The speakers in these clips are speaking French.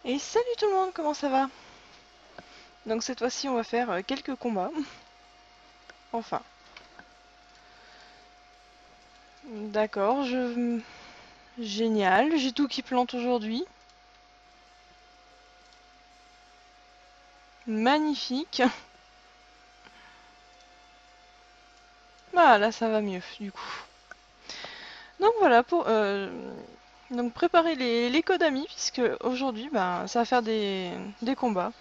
Et salut tout le monde, comment ça va? Donc cette fois-ci on va faire quelques combats. Enfin, d'accord, Génial, j'ai tout qui plante aujourd'hui. Magnifique. Ah là ça va mieux du coup. Donc voilà, donc préparer les kodamis, puisque aujourd'hui ça va faire des combats.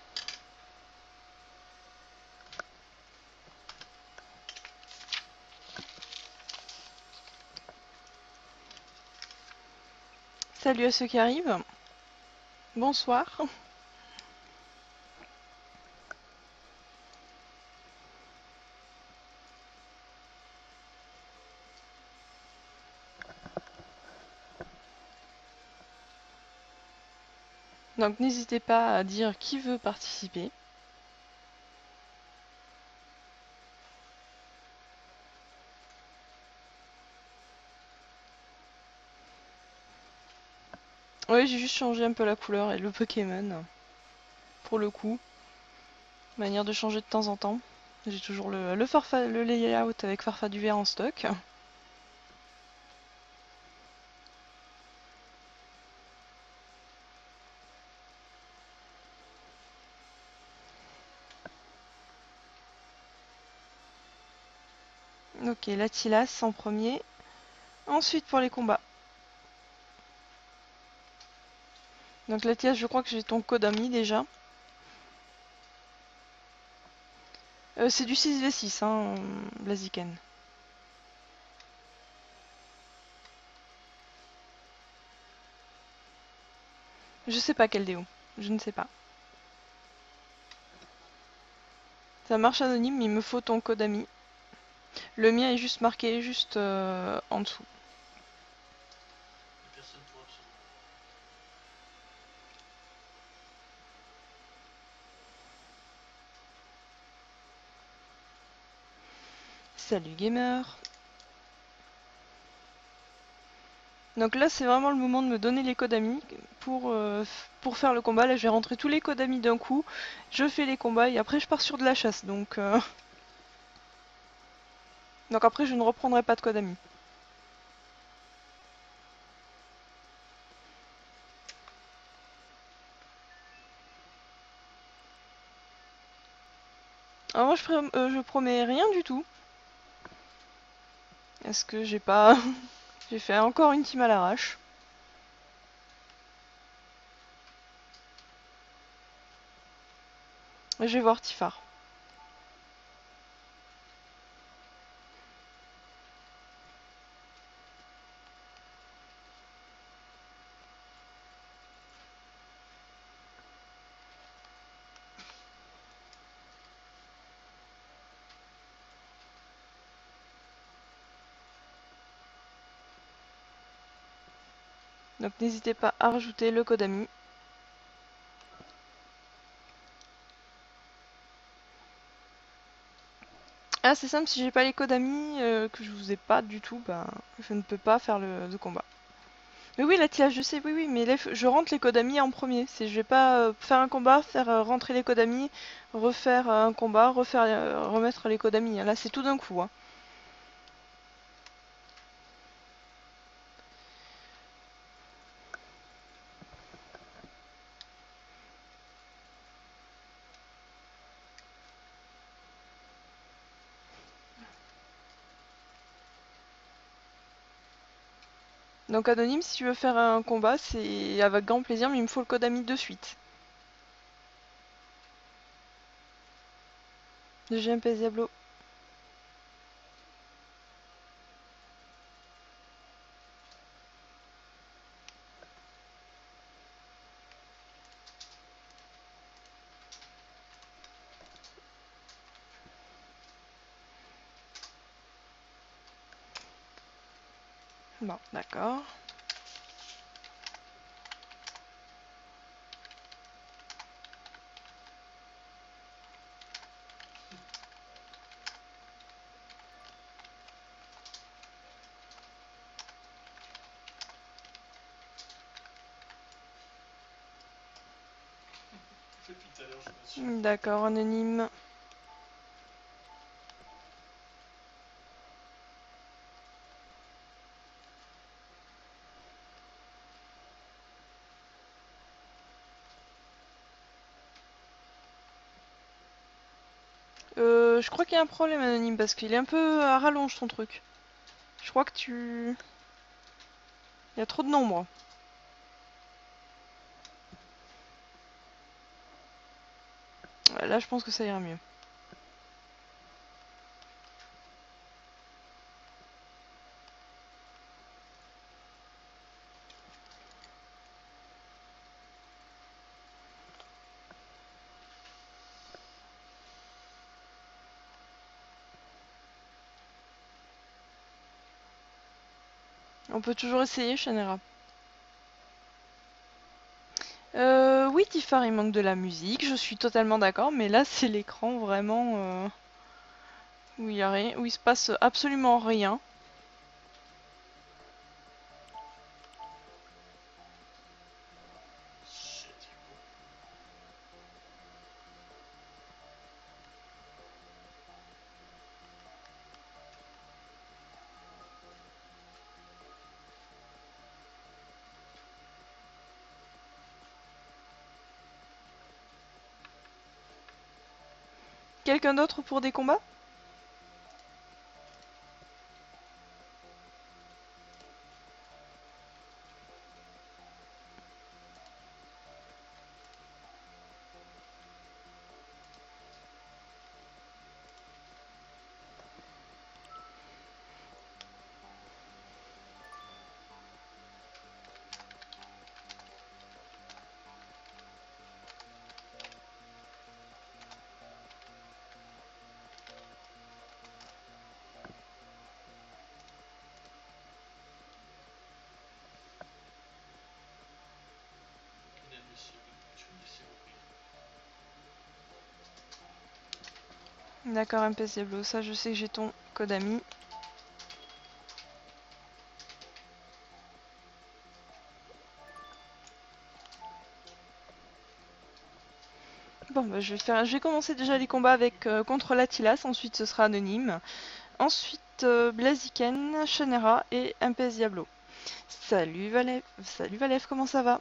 Salut à ceux qui arrivent. Bonsoir. Donc n'hésitez pas à dire qui veut participer. Oui, j'ai juste changé un peu la couleur et le Pokémon, pour le coup. Manière de changer de temps en temps. J'ai toujours le layout avec Farfa du verre en stock. Ok, l'Atilas en premier. Ensuite pour les combats. Donc l'Atilas, je crois que j'ai ton code ami déjà. C'est du 6v6, hein, Blaziken. Je sais pas quel déo. Je ne sais pas. Ça marche anonyme, mais il me faut ton code ami. Le mien est juste marqué juste en dessous. Salut gamer. Donc là c'est vraiment le moment de me donner les codes amis pour faire le combat. Là je vais rentrer tous les codes amis d'un coup. Je fais les combats et après je pars sur de la chasse. Donc après je ne reprendrai pas de code ami. Alors moi je promets rien du tout. Est-ce que j'ai pas... J'ai fait encore une team à l'arrache. Je vais voir Tifar. Donc n'hésitez pas à rajouter le code ami. Ah c'est simple, si j'ai pas les codes amis, que je vous ai pas du tout, je ne peux pas faire le combat. Mais oui, la tirage, je sais, oui, oui, mais là, je rentre les codes amis en premier. Je vais pas faire un combat, faire rentrer les codes amis, refaire un combat, remettre les codes amis. Là, c'est tout d'un coup, hein. Donc anonyme, si tu veux faire un combat, c'est avec grand plaisir, mais il me faut le code ami de suite. De GMP Diablo. Bon, d'accord. D'accord, anonyme. Je crois qu'il y a un problème anonyme parce qu'il est un peu à rallonge ton truc. Je crois que tu... Il y a trop de nombres. Ouais, là je pense que ça ira mieux. On peut toujours essayer, Shanera. Oui, Tifar, il manque de la musique, je suis totalement d'accord, mais là c'est l'écran vraiment où il y a rien, où il se passe absolument rien. Quelqu'un d'autre pour des combats? D'accord, MP Diablo, ça je sais que j'ai ton code ami. Bon, bah, je vais commencer déjà les combats avec contre l'Attilas, ensuite ce sera anonyme. Ensuite Blaziken, Shanera et MP Diablo. Salut Valef, comment ça va?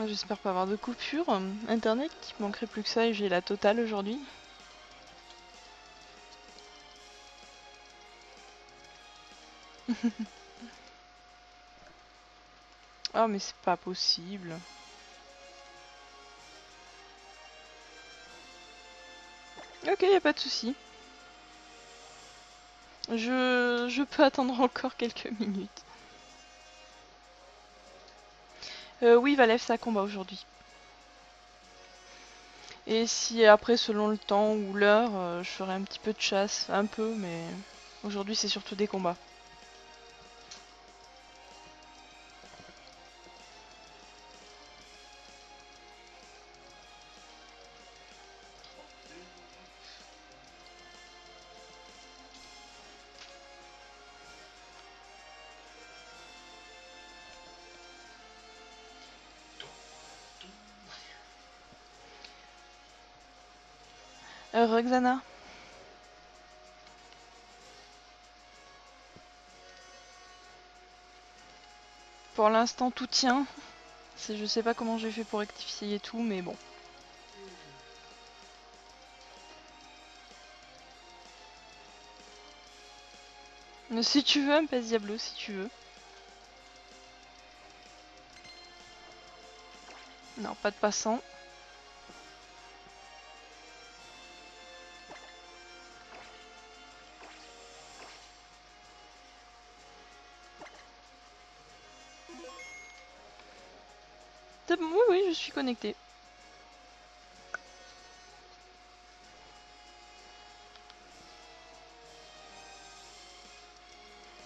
J'espère pas avoir de coupure. Internet, il manquerait plus que ça et j'ai la totale aujourd'hui. Oh mais c'est pas possible. Ok, y a pas de souci. Je peux attendre encore quelques minutes. Oui, Valef, ça combat aujourd'hui. Et si après, selon le temps ou l'heure, je ferai un petit peu de chasse, un peu, mais aujourd'hui c'est surtout des combats. Roxana, pour l'instant tout tient. Je sais pas comment j'ai fait pour rectifier et tout, mais bon. Mais si tu veux, un PS Diablo, si tu veux. Non, pas de passant. Oui, oui, je suis connectée.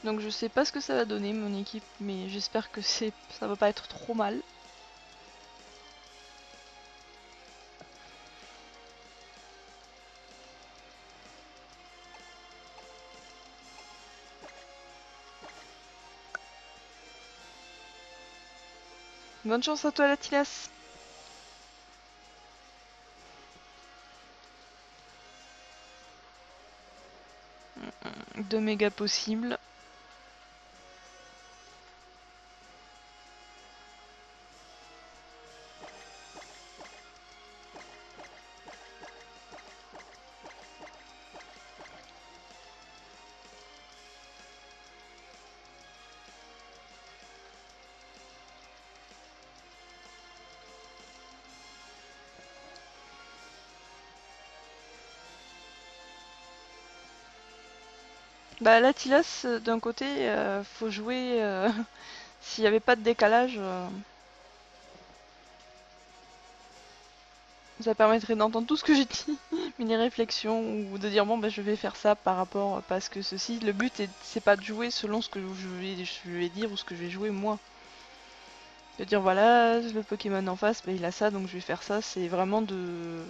Donc je sais pas ce que ça va donner mon équipe, mais j'espère que ça va pas être trop mal. Bonne chance à toi, Latilas. Deux mégas possibles. Bah Latilas, d'un côté, faut jouer... s'il n'y avait pas de décalage, ça permettrait d'entendre tout ce que j'ai dit, mais les réflexions, ou de dire bon bah je vais faire ça par rapport, parce que ceci, le but c'est pas de jouer selon ce que je vais dire ou ce que je vais jouer moi. De dire voilà, le Pokémon en face, bah, il a ça donc je vais faire ça, c'est vraiment de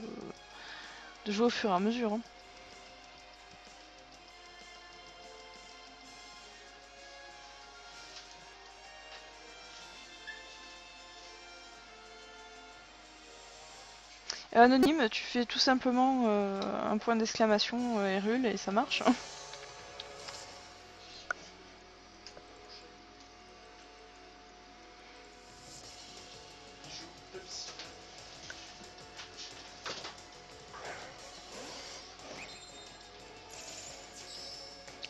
jouer au fur et à mesure, hein. Anonyme, tu fais tout simplement un point d'exclamation Hyrule et ça marche.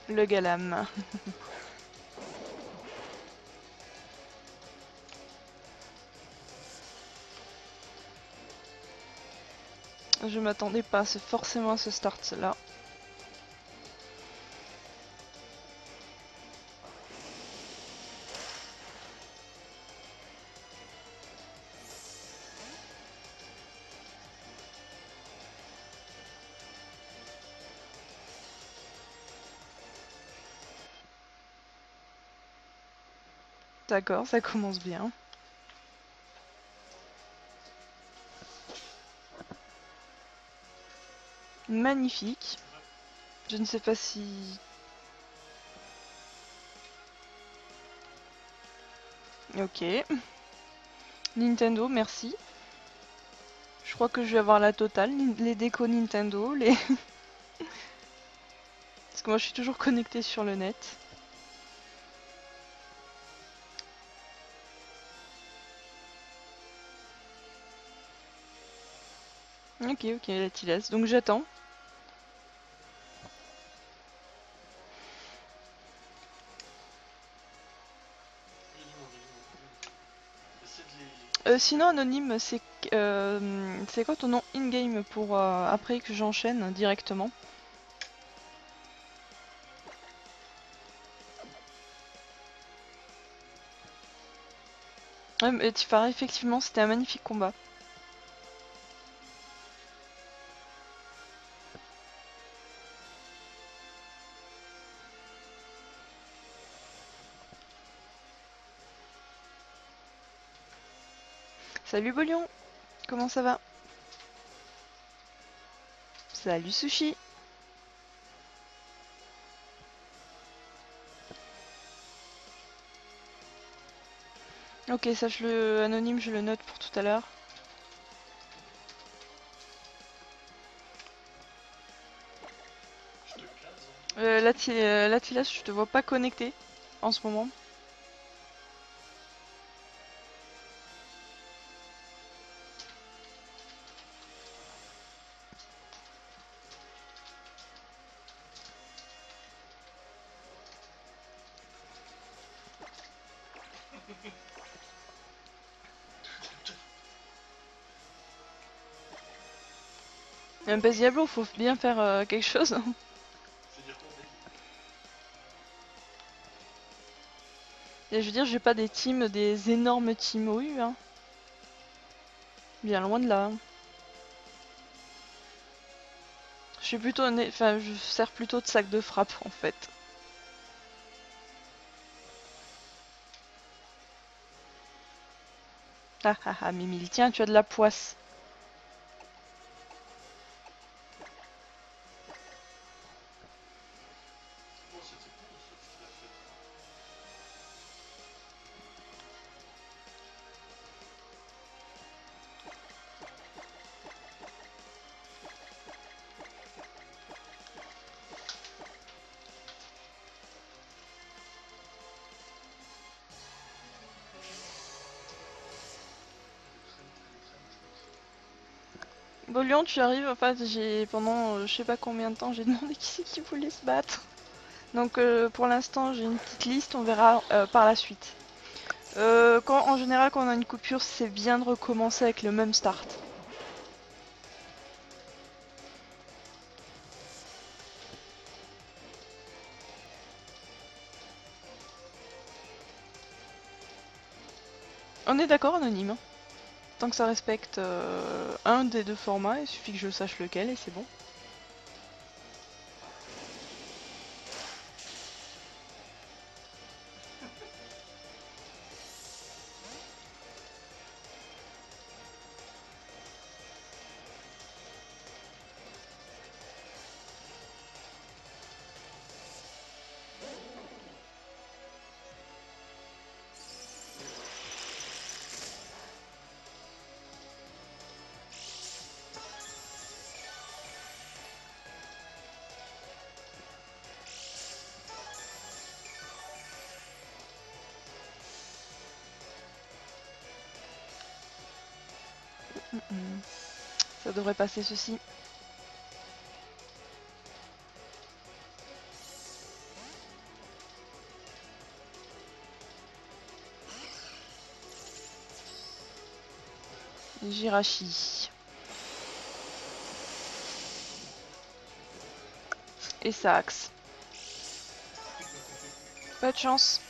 Le Galam. Je m'attendais pas forcément à ce start là. D'accord, ça commence bien. Magnifique. Je ne sais pas si... Ok. Nintendo, merci. Je crois que je vais avoir la totale, les décos Nintendo, les... Parce que moi je suis toujours connectée sur le net. Ok, ok, la Tilas. Donc j'attends. Sinon, anonyme, c'est quoi ton nom in-game pour après que j'enchaîne directement? Ouais, mais Tifara, effectivement, c'était un magnifique combat. Salut Bolion, comment ça va? Salut Sushi. Ok, sache le anonyme, je le note pour tout à l'heure. Latilas, je te vois pas connecté en ce moment. Un PES Diablo, faut bien faire quelque chose. Et je veux dire, j'ai pas des teams, des énormes teams OU, hein. Bien loin de là, hein. Je suis plutôt, enfin, je sers plutôt de sac de frappe en fait. Ah ah ah, Mimile, tiens, tu as de la poisse. Bon, Lyon, tu arrives. En fait, j'ai pendant je sais pas combien de temps, j'ai demandé qui c'est qui voulait se battre. Donc, pour l'instant, j'ai une petite liste. On verra par la suite. En général, quand on a une coupure, c'est bien de recommencer avec le même start. On est d'accord, anonyme, hein. Tant que ça respecte un des deux formats, il suffit que je sache lequel et c'est bon. Ça devrait passer ceci. Jirachi. Et Sax. Pas de chance.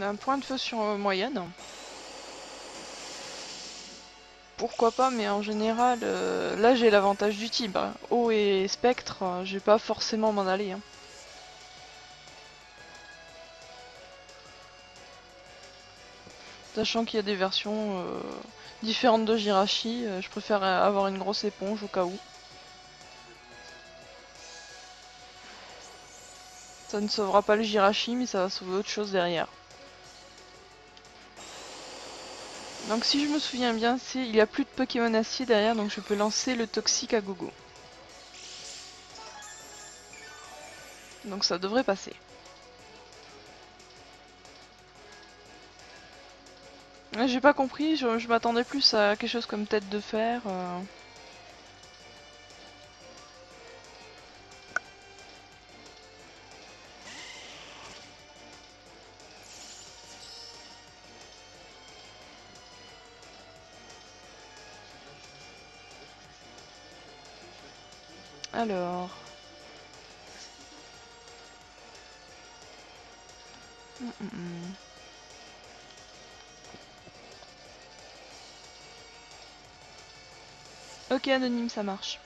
Un point de feu sur moyenne. Pourquoi pas, mais en général, là j'ai l'avantage du type. Eau et spectre, je vais pas forcément m'en aller, hein. Sachant qu'il y a des versions différentes de Jirachi, je préfère avoir une grosse éponge au cas où. Ça ne sauvera pas le Jirachi, mais ça va sauver autre chose derrière. Donc si je me souviens bien, il y a plus de Pokémon acier derrière, donc je peux lancer le toxique à gogo. Donc ça devrait passer. J'ai pas compris, je m'attendais plus à quelque chose comme tête de fer. Alors... Ok, anonyme, ça marche.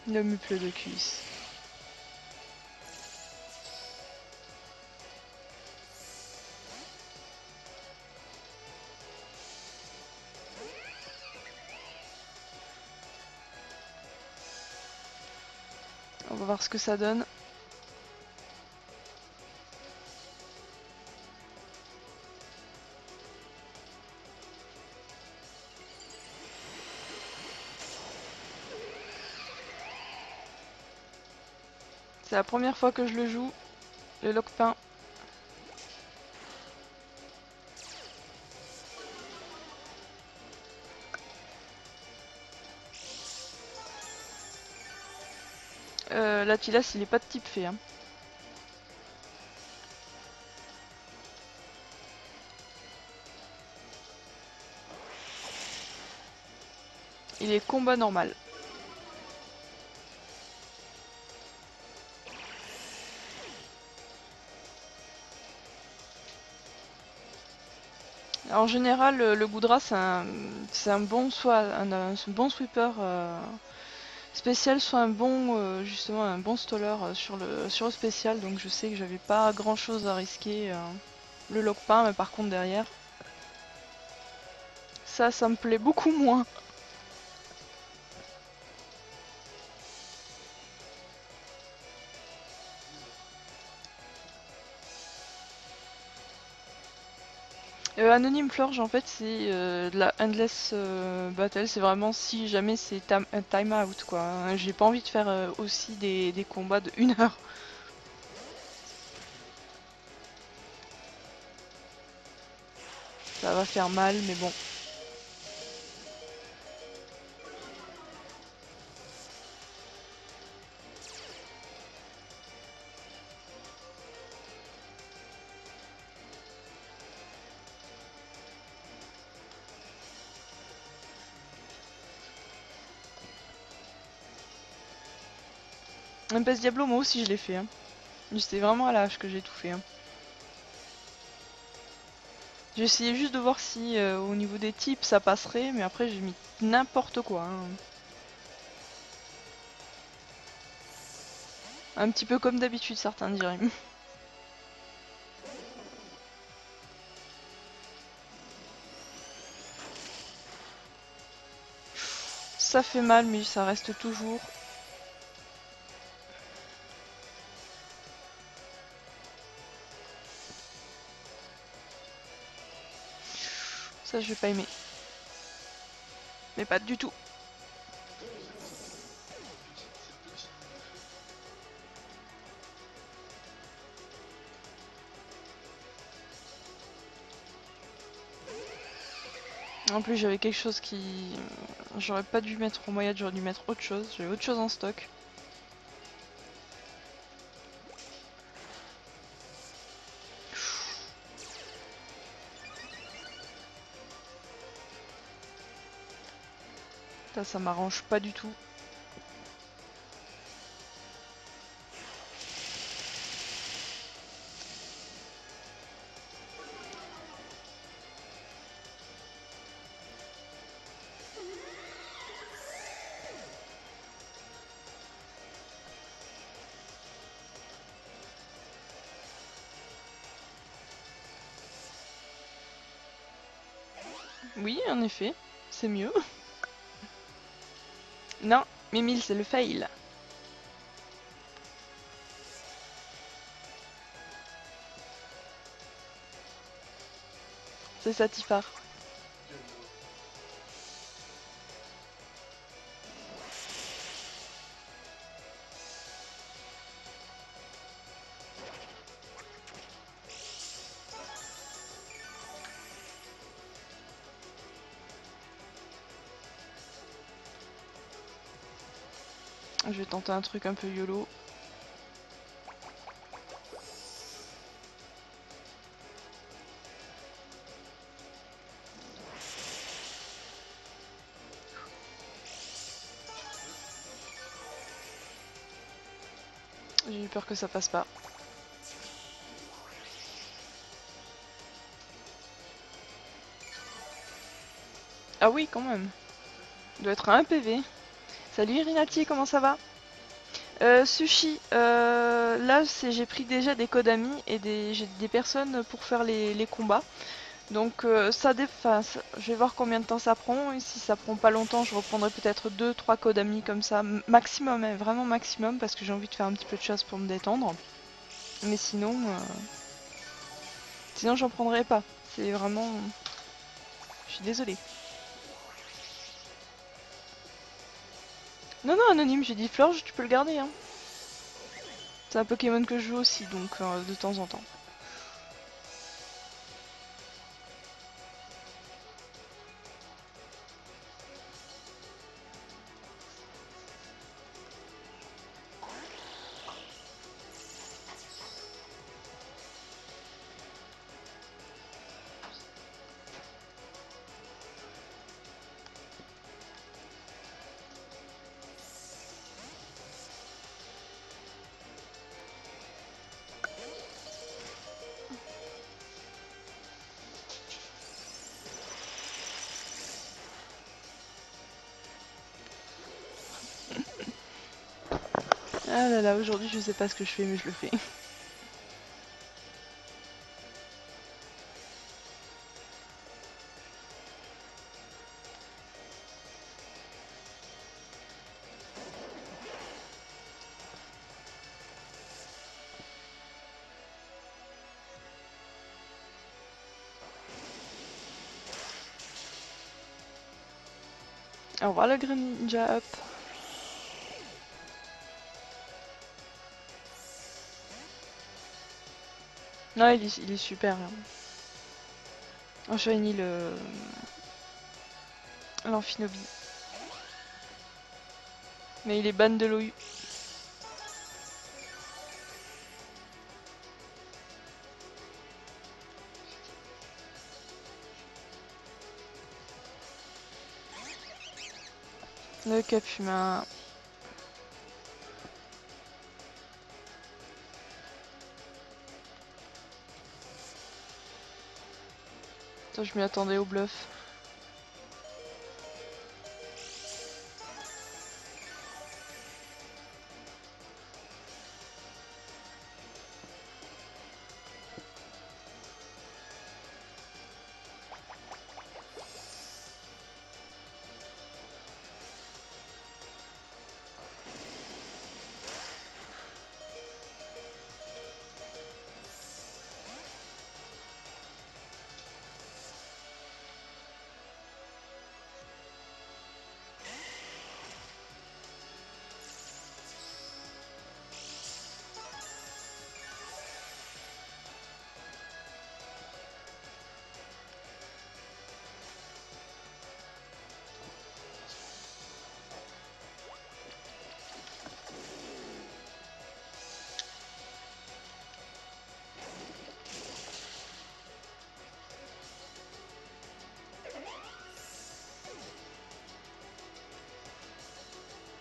Le muple de cuisse. On va voir ce que ça donne. C'est la première fois que je le joue, le Lockpin. Latilas, il est pas de type fée. Hein. Il est combat normal. Alors, en général, le Goudra, c'est un bon soit un bon sweeper spécial, soit un bon justement un bon staller sur le spécial. Donc je sais que j'avais pas grand chose à risquer. Le lock pas, mais par contre derrière, ça me plaît beaucoup moins. Anonyme Florge, en fait, c'est de la endless battle. C'est vraiment si jamais c'est un time out, quoi. Hein. J'ai pas envie de faire aussi des combats de 1 heure. Ça va faire mal, mais bon. Un PS Diablo, moi aussi je l'ai fait. Hein. C'était vraiment à l'âge que j'ai tout fait. Hein. J'ai essayé juste de voir si au niveau des types ça passerait, mais après j'ai mis n'importe quoi. Hein. Un petit peu comme d'habitude, certains diraient. Ça fait mal, mais ça reste toujours. Ça, je vais pas aimer. Mais pas du tout. En plus, j'avais quelque chose qui. J'aurais pas dû mettre en moyenne, j'aurais dû mettre autre chose. J'avais autre chose en stock. Ça m'arrange pas du tout. Oui, en effet, c'est mieux. Non, Mimile, c'est le fail. C'est Satifar. Je vais tenter un truc un peu YOLO. J'ai eu peur que ça passe pas. Ah oui, quand même. Il doit être à 1 PV. Salut Irinati, comment ça va? Sushi, là j'ai pris déjà des codes amis et j'ai des personnes pour faire les combats. Donc je vais voir combien de temps ça prend et si ça prend pas longtemps je reprendrai peut-être 2-3 codes amis comme ça, maximum, hein, vraiment maximum parce que j'ai envie de faire un petit peu de chasse pour me détendre. Mais sinon j'en prendrai pas. C'est vraiment... Je suis désolée. Non, non, anonyme, j'ai dit Florge, tu peux le garder. Hein. C'est un Pokémon que je joue aussi, donc de temps en temps. Ah là là, aujourd'hui je sais pas ce que je fais, mais je le fais. Au revoir le Greninja Up. Non, il est super. Hein. En shiny le l'Amphinobi. Mais il est ban de l'OU. Le Capuma. Attends, je m'y attendais au bluff.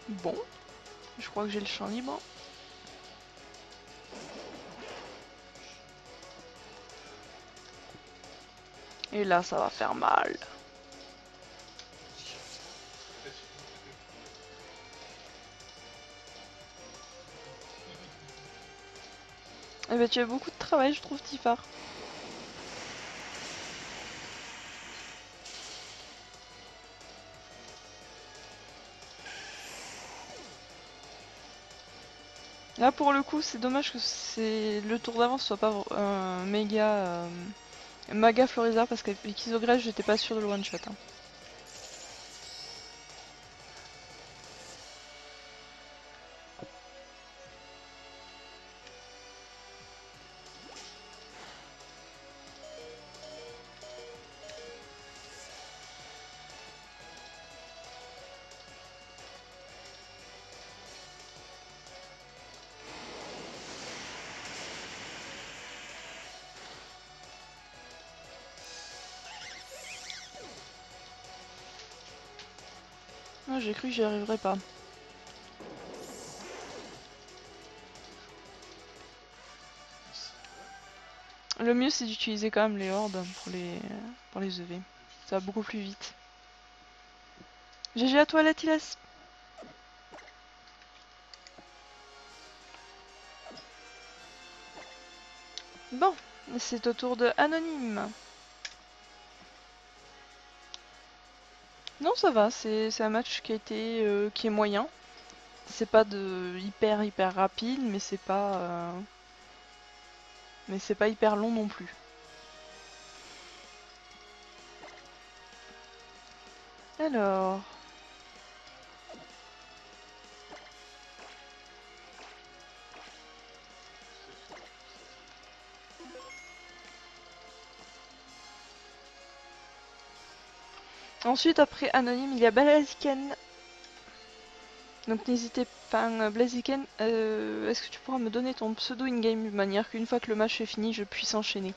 Bon, je crois que j'ai le champ libre. Et là, ça va faire mal. Eh ben, tu as beaucoup de travail, je trouve, Tifar. Là, pour le coup, c'est dommage que le tour d'avance soit pas un méga Maga Floriza parce qu'avec Isogrèche, j'étais pas sûr de le one-shot. Hein. Ah, j'ai cru que j'y arriverais pas. Le mieux, c'est d'utiliser quand même les hordes pour les EV. Ça va beaucoup plus vite. GG à toi, Latilas. Bon, c'est au tour de Anonyme. Non, ça va, c'est un match qui a été qui est moyen. C'est pas de hyper rapide, mais c'est pas hyper long non plus. Alors, ensuite après Anonyme, il y a Blaziken. Donc n'hésitez pas, Blaziken, est-ce que tu pourras me donner ton pseudo in-game de manière qu'une fois que le match est fini, je puisse enchaîner?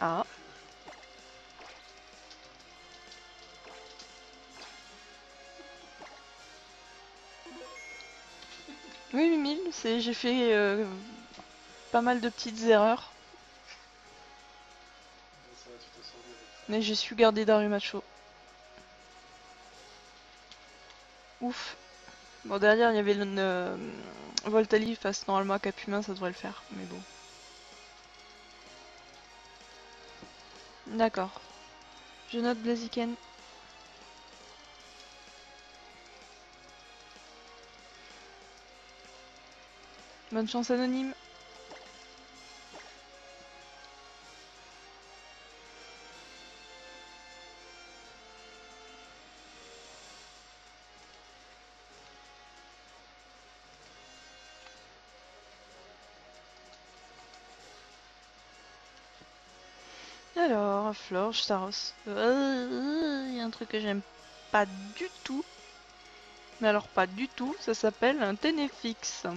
Ah, Oui, 8000, j'ai fait pas mal de petites erreurs, Ça va, tu t'en sors bien avec mais j'ai su garder Darumacho. Ouf. Bon, derrière, il y avait une Voltali face normalement à Cap Humain, ça devrait le faire, mais bon. D'accord. Je note Blaziken. Bonne chance anonyme. Alors, Florge, Staros. Il y a un truc que j'aime pas du tout. Mais alors pas du tout, ça s'appelle un Ténéfix.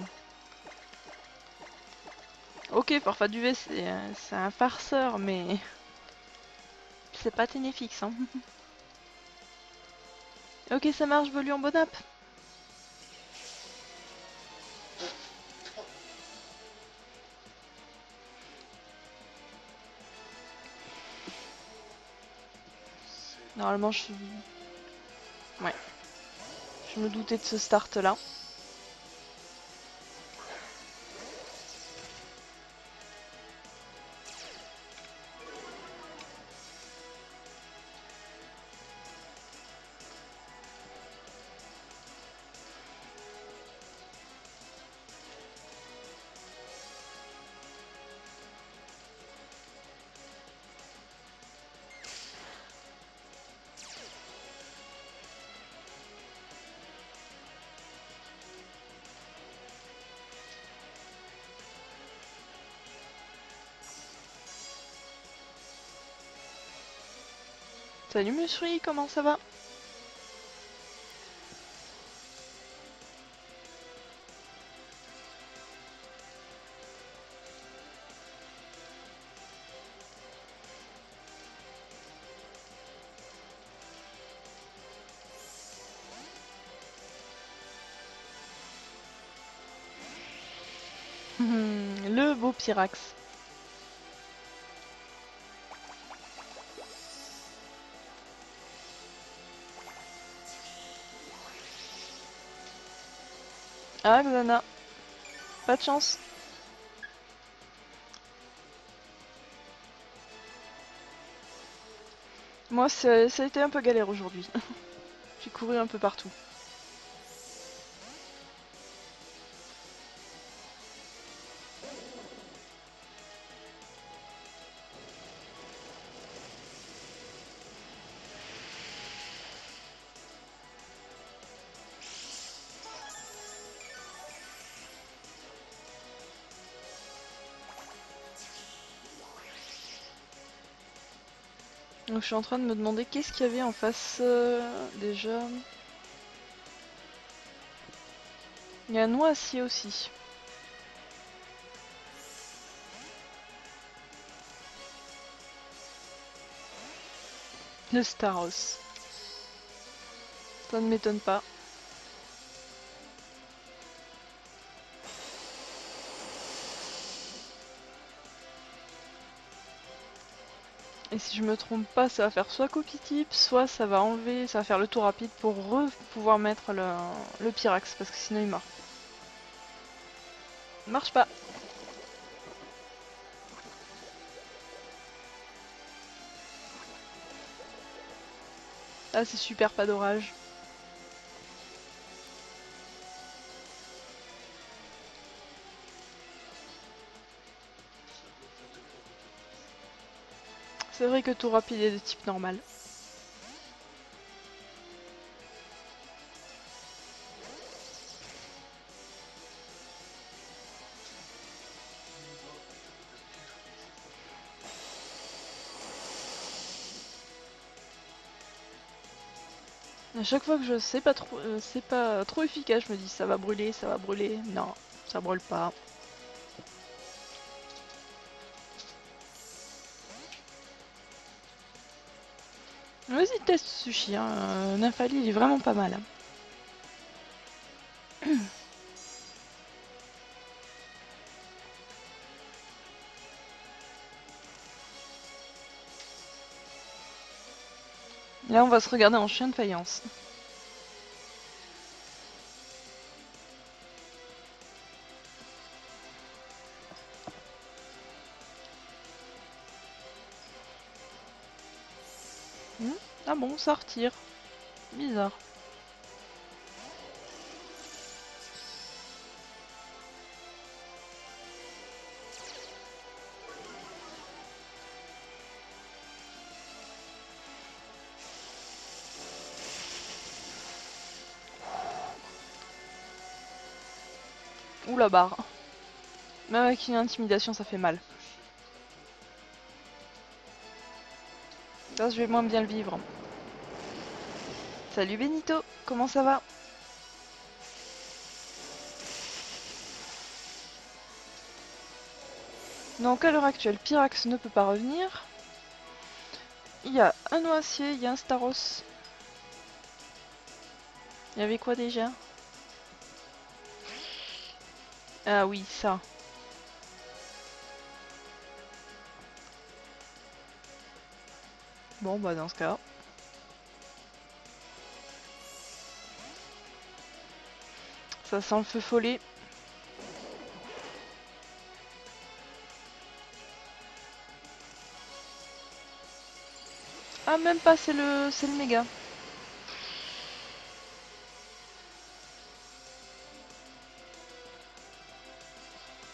Ok, Farfa Duvet, c'est un farceur, mais c'est pas Ténéfix, hein. Ok, ça marche, Volu en bonap. C'est Normalement, ouais, je me doutais de ce start là. Salut Musri, comment ça va? Le beau Pyrax. Ah, Xana, pas de chance. Moi, ça a été un peu galère aujourd'hui. J'ai couru un peu partout. Donc, je suis en train de me demander qu'est-ce qu'il y avait en face déjà. Il y a un noisier aussi. Le Staros. Ça ne m'étonne pas. Et si je me trompe pas, ça va faire soit copy type, soit ça va enlever, ça va faire le tour rapide pour pouvoir mettre le Pyrax, parce que sinon il meurt. Marche pas. Ah, c'est super, pas d'orage. ça bloque pas tout le temps quand on passe. C'est vrai que tour rapide est de type normal. Non, t'as pas besoin du tout comme ça. À chaque fois que je sais pas trop, c'est pas trop efficace, je me dis ça va brûler, ça va brûler. Non, ça brûle pas. Vas-y, teste Sushi, hein. Nymphali, il est vraiment pas mal, hein. Là, on va se regarder en chien de faïence. Ah bon, ça retire. Bizarre. Ouh la barre. Même avec une intimidation, ça fait mal. Fais chier. Là, je vais moins bien le vivre. Salut Benito, comment ça va? Donc à l'heure actuelle, Pyrax ne peut pas revenir. Il y a un noisier, il y a un Staros. Il y avait quoi déjà? Ah oui, ça. Bon, bah dans ce cas. Ça sent le feu follet. Ah, même pas, c'est le méga.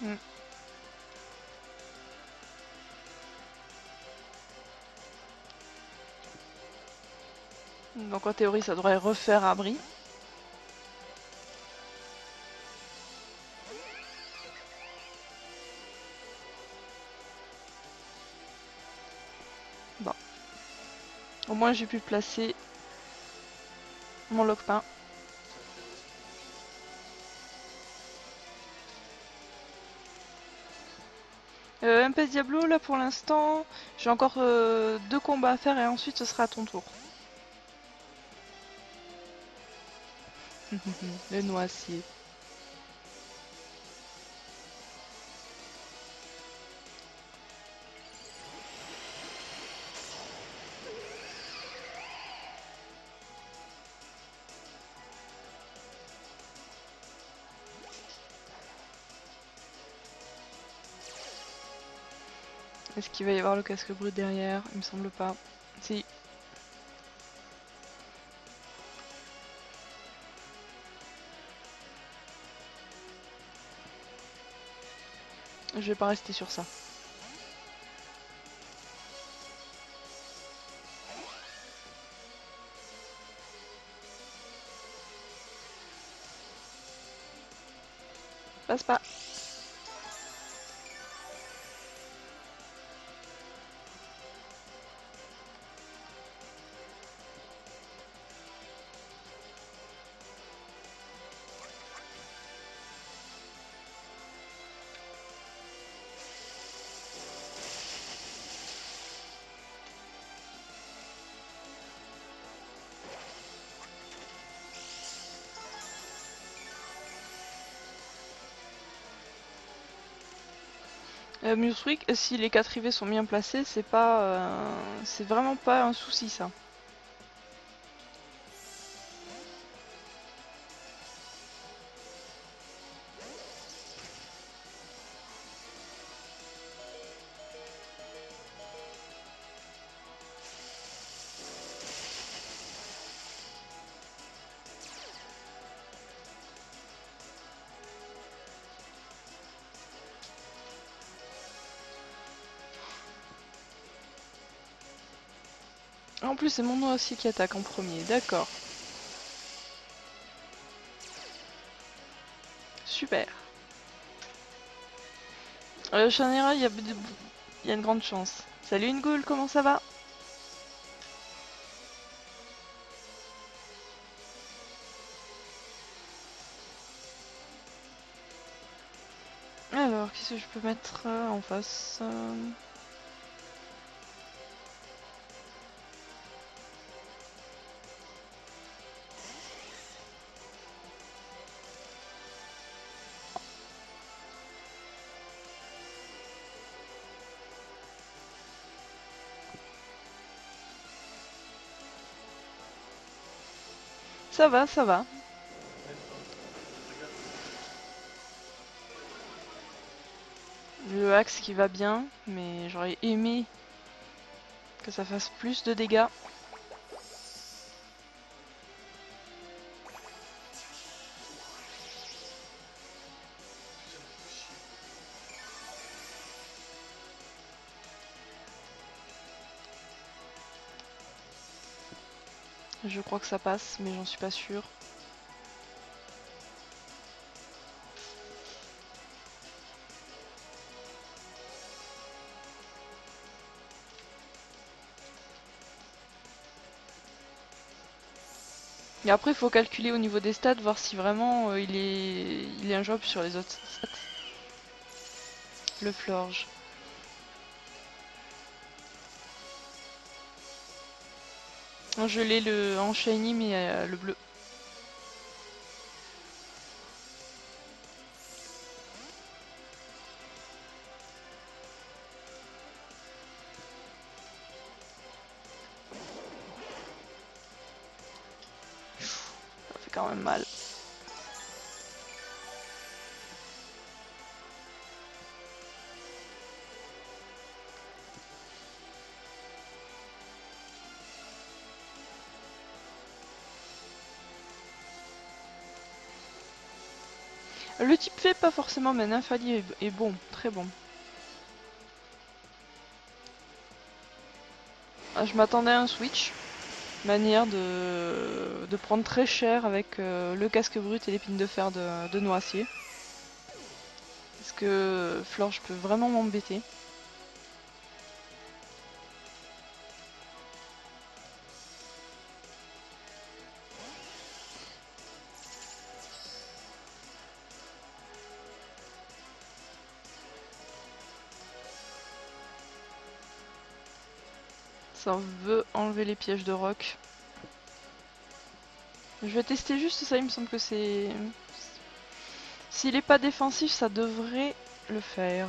Hmm. Donc en théorie, ça devrait refaire abri. Bon. Au moins, j'ai pu placer mon lock-pain. Ça me fait rester tranquille. MP Diablo, là pour l'instant, j'ai encore 2 combats à faire et ensuite ce sera à ton tour. Le noisier. Est-ce qu'il va y avoir le casque brut derrière? Il me semble pas. Si. Je vais pas rester sur ça. Passe pas. Muswick, si les 4 rivets sont bien placés, c'est pas, c'est vraiment pas un souci ça. En plus, c'est mon noisier qui attaque en premier, d'accord. Super. Chanera, il y a une grande chance. Salut Ngoul, comment ça va? Alors, qu'est-ce que je peux mettre en face Ça va, ça va. Même pas. Regarde le axe. Le axe qui va bien, mais j'aurais aimé que ça fasse plus de dégâts. Ça me fait chier. Je crois que ça passe, mais j'en suis pas sûre. Et après, il faut calculer au niveau des stats, voir si vraiment il est injouable sur les autres stats. Le Florge. Je l'ai en shiny, mais le bleu. Ça fait quand même mal. Le type fait pas forcément, mais Nymphali est bon, très bon. Ah, je m'attendais à un switch. Manière de prendre très cher avec le casque brut et l'épine de fer de Noacier. Parce que Florge peut vraiment m'embêter. Ça veut enlever les pièges de roc. Je vais tester juste ça, il me semble que c'est... S'il est pas défensif, ça devrait le faire.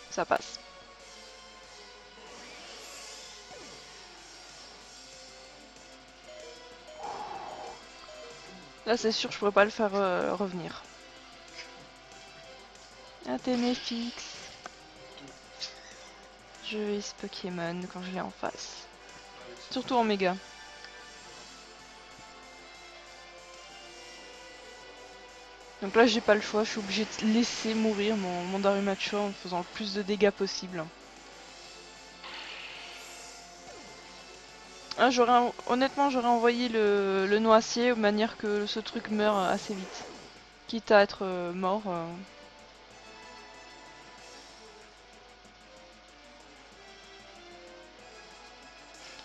Ça passe. Là, c'est sûr, je pourrais pas le faire revenir. Ah, t'es Méfix. Deux. Je vais ce Pokémon quand je l'ai en face. Avec son Surtout en méga. Donc là, j'ai pas le choix, je suis obligée de laisser mourir mon Darumachua en faisant le plus de dégâts possible. Ah, honnêtement, j'aurais envoyé le noisier de manière que ce truc meure assez vite. Quitte à être mort.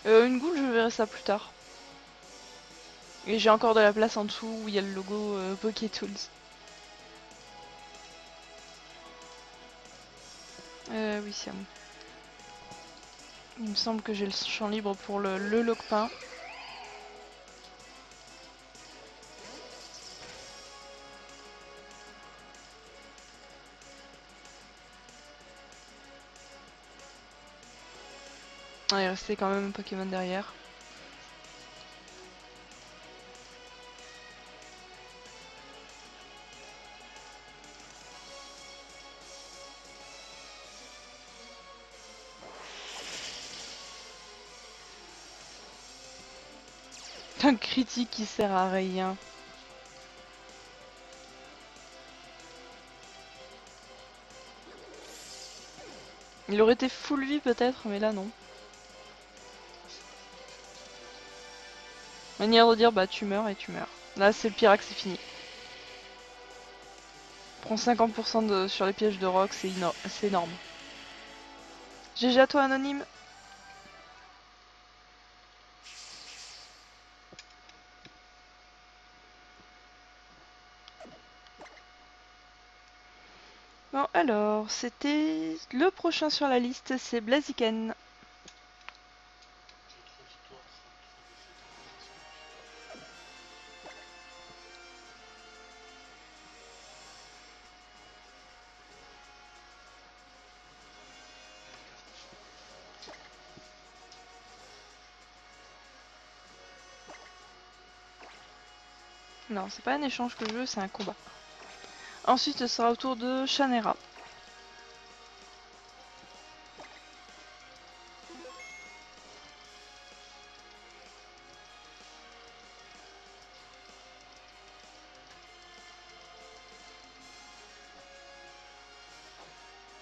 Une goule, je verrai ça plus tard. Et j'ai encore de la place en dessous où il y a le logo PokéTools. Oui, c'est bon. Il me semble que j'ai le champ libre pour le Loquepin. Ah, il restait quand même un Pokémon derrière. Un critique qui sert à rien. Il aurait été full vie peut-être, mais là non. Manière de dire bah tu meurs et tu meurs. Là c'est le Pyrax, c'est fini. Prends 50% sur les pièges de rock, c'est énorme. GG à toi anonyme. Bon alors, c'était le prochain sur la liste, c'est Blaziken. J'ai 3 victoires, 33 défaites en 26 matchs. Non, c'est pas un échange que je veux, c'est un combat. Ensuite, ce sera au tour de Chanera.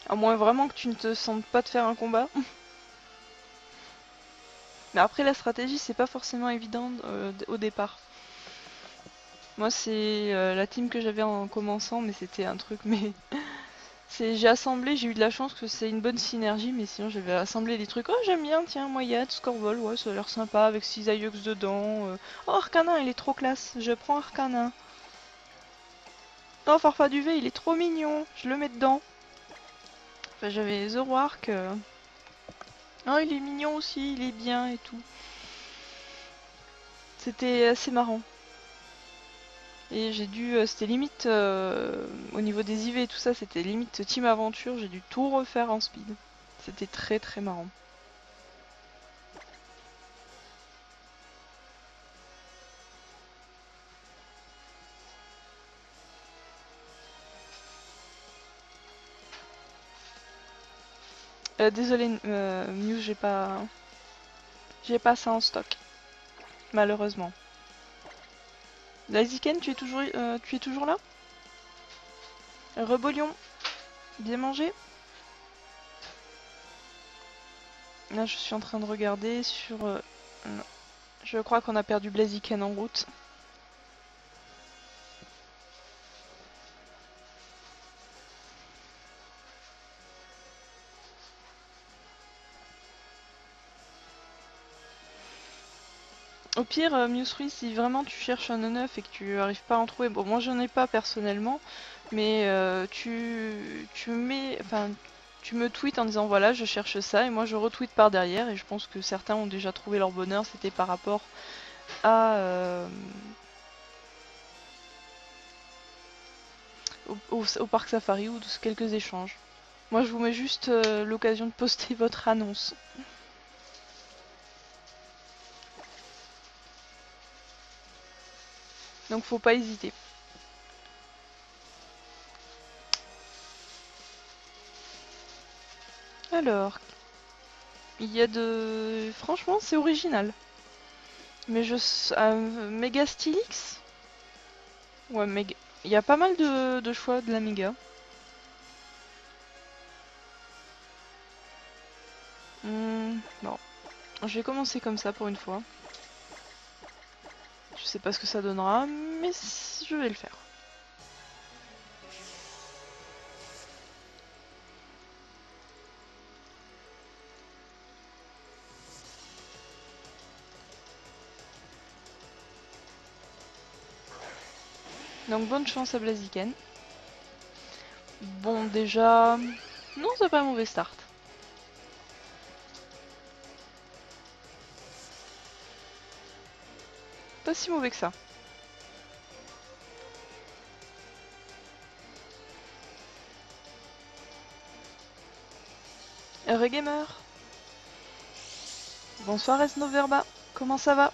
À moins vraiment que tu ne te sentes pas de faire un combat. Mais après, la stratégie, c'est pas forcément évident au départ. Moi, c'est la team que j'avais en commençant, mais c'était un truc. Mais j'ai assemblé, j'ai eu de la chance que c'est une bonne synergie, mais sinon j'avais assemblé des trucs. Oh, j'aime bien, tiens, Moyade, Scorball, ouais, ça a l'air sympa avec Cisaillux dedans. Oh, Arcanin, il est trop classe, je prends Arcanin. Oh, Farfaduvet, il est trop mignon, je le mets dedans. Enfin, j'avais Zoroark. Oh, il est mignon aussi, il est bien et tout. C'était assez marrant. Et j'ai dû, c'était limite, au niveau des IV et tout ça, c'était limite Team Aventure, j'ai dû tout refaire en speed. C'était très très marrant. Désolé, Muse, j'ai pas ça en stock, malheureusement. Blaziken, tu es toujours là? Rebolion, bien mangé? Là, je suis en train de regarder sur... non. Je crois qu'on a perdu Blaziken en route. Au pire, Mewsfree, si vraiment tu cherches un E9 et que tu arrives pas à en trouver, bon, moi j'en ai pas personnellement, mais tu mets, enfin, tu me tweets en disant voilà, je cherche ça, et moi je retweet par derrière, et je pense que certains ont déjà trouvé leur bonheur, c'était par rapport à au parc Safari ou de quelques échanges. Moi je vous mets juste l'occasion de poster votre annonce. Donc faut pas hésiter. Alors, il y a de... Franchement, c'est original. Mais Mega Stylix? Ouais, méga... Il y a pas mal de choix de la méga. Bon, je vais commencer comme ça pour une fois. Je sais pas ce que ça donnera, mais je vais le faire. Donc bonne chance à Blaziken. Bon, déjà... Non, c'est pas un mauvais start. Pas si mauvais que ça. Regamer. Bonsoir Esnoverba. Comment ça va?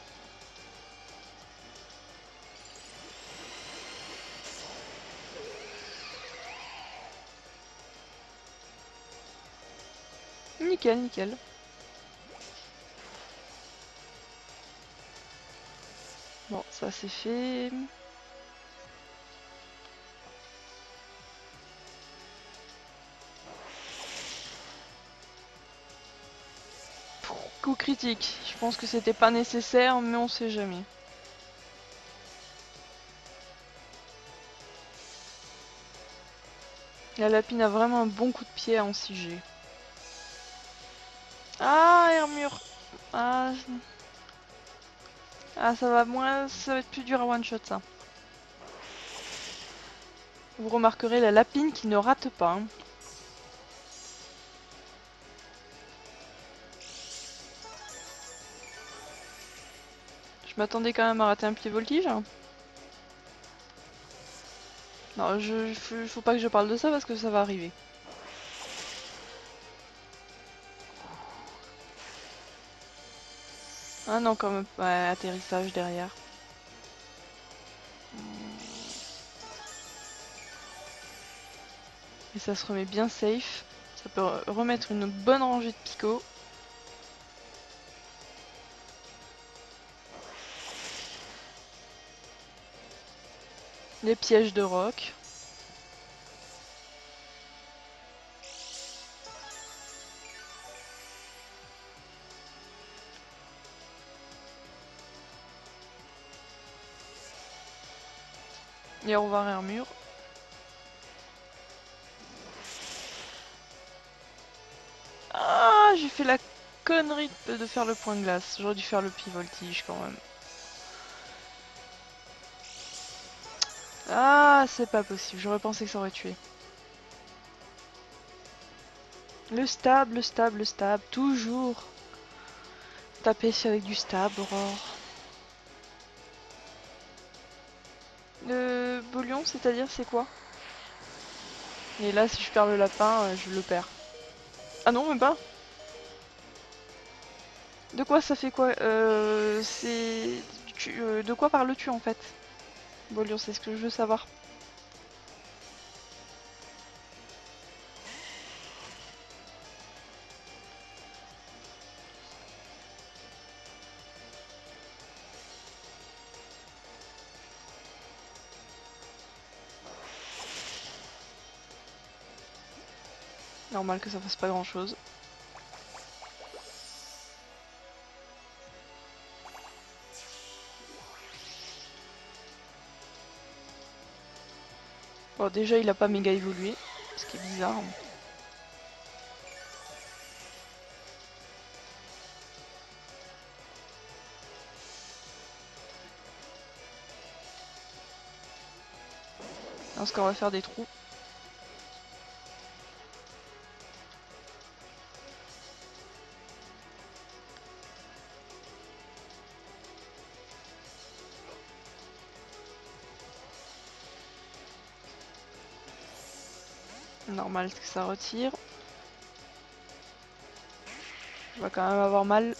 Nickel, nickel. Bon, ça c'est fait. Coup critique. Je pense que c'était pas nécessaire, mais on sait jamais. La lapine a vraiment un bon coup de pied en 6G. Ah, Armure. Ah, ça va moins, ça va être plus dur à one shot ça. Vous remarquerez la lapine qui ne rate pas. Hein. Je m'attendais quand même à rater un pied voltige. Non, faut pas que je parle de ça parce que ça va arriver. Ah non, quand même, ouais, atterrissage derrière. Et ça se remet bien safe. Ça peut remettre une bonne rangée de picots. Les pièges de roc. Et au revoir armure. Ah, j'ai fait la connerie de faire le point de glace. J'aurais dû faire le pivoltige quand même. Ah, c'est pas possible. J'aurais pensé que ça aurait tué. Le stab, le stab, le stab. Toujours taper avec du stab, Aurore. Le bouillon, c'est-à-dire c'est quoi? Et là, si je perds le lapin, je le perds. Ah non, même pas. De quoi ça fait quoi? C'est... de quoi parles-tu en fait? Bouillon, c'est ce que je veux savoir. Normal que ça fasse pas grand-chose. Bon, déjà, il a pas méga évolué, ce qui est bizarre. Dans ce qu'on va faire des trous. Normal que ça retire. On va quand même avoir mal.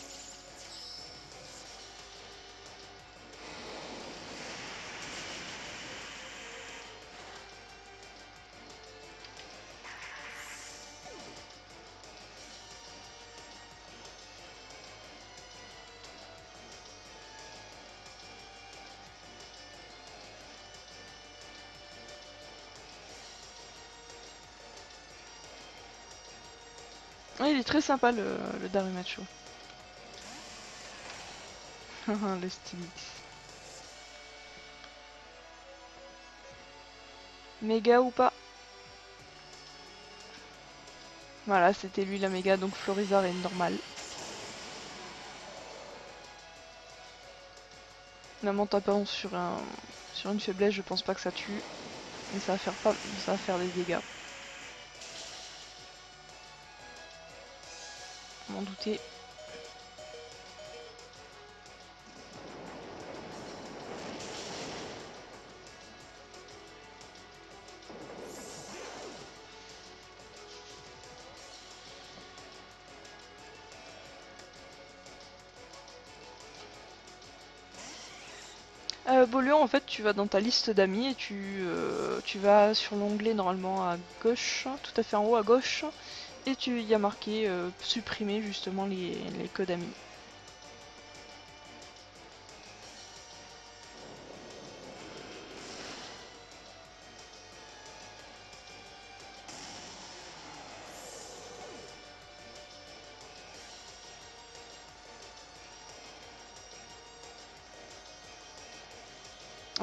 Ouais, il est très sympa le Darumacho. Le Stylix. Méga ou pas? Voilà, c'était lui la méga, donc Florizard est normal. Même en tapant sur une faiblesse, je pense pas que ça tue. Mais ça va faire pas, ça va faire des dégâts. M'en douter. Bolion, en fait, tu vas dans ta liste d'amis et tu vas sur l'onglet normalement à gauche, tout à fait en haut à gauche, et tu y as marqué supprimer justement les codes amis.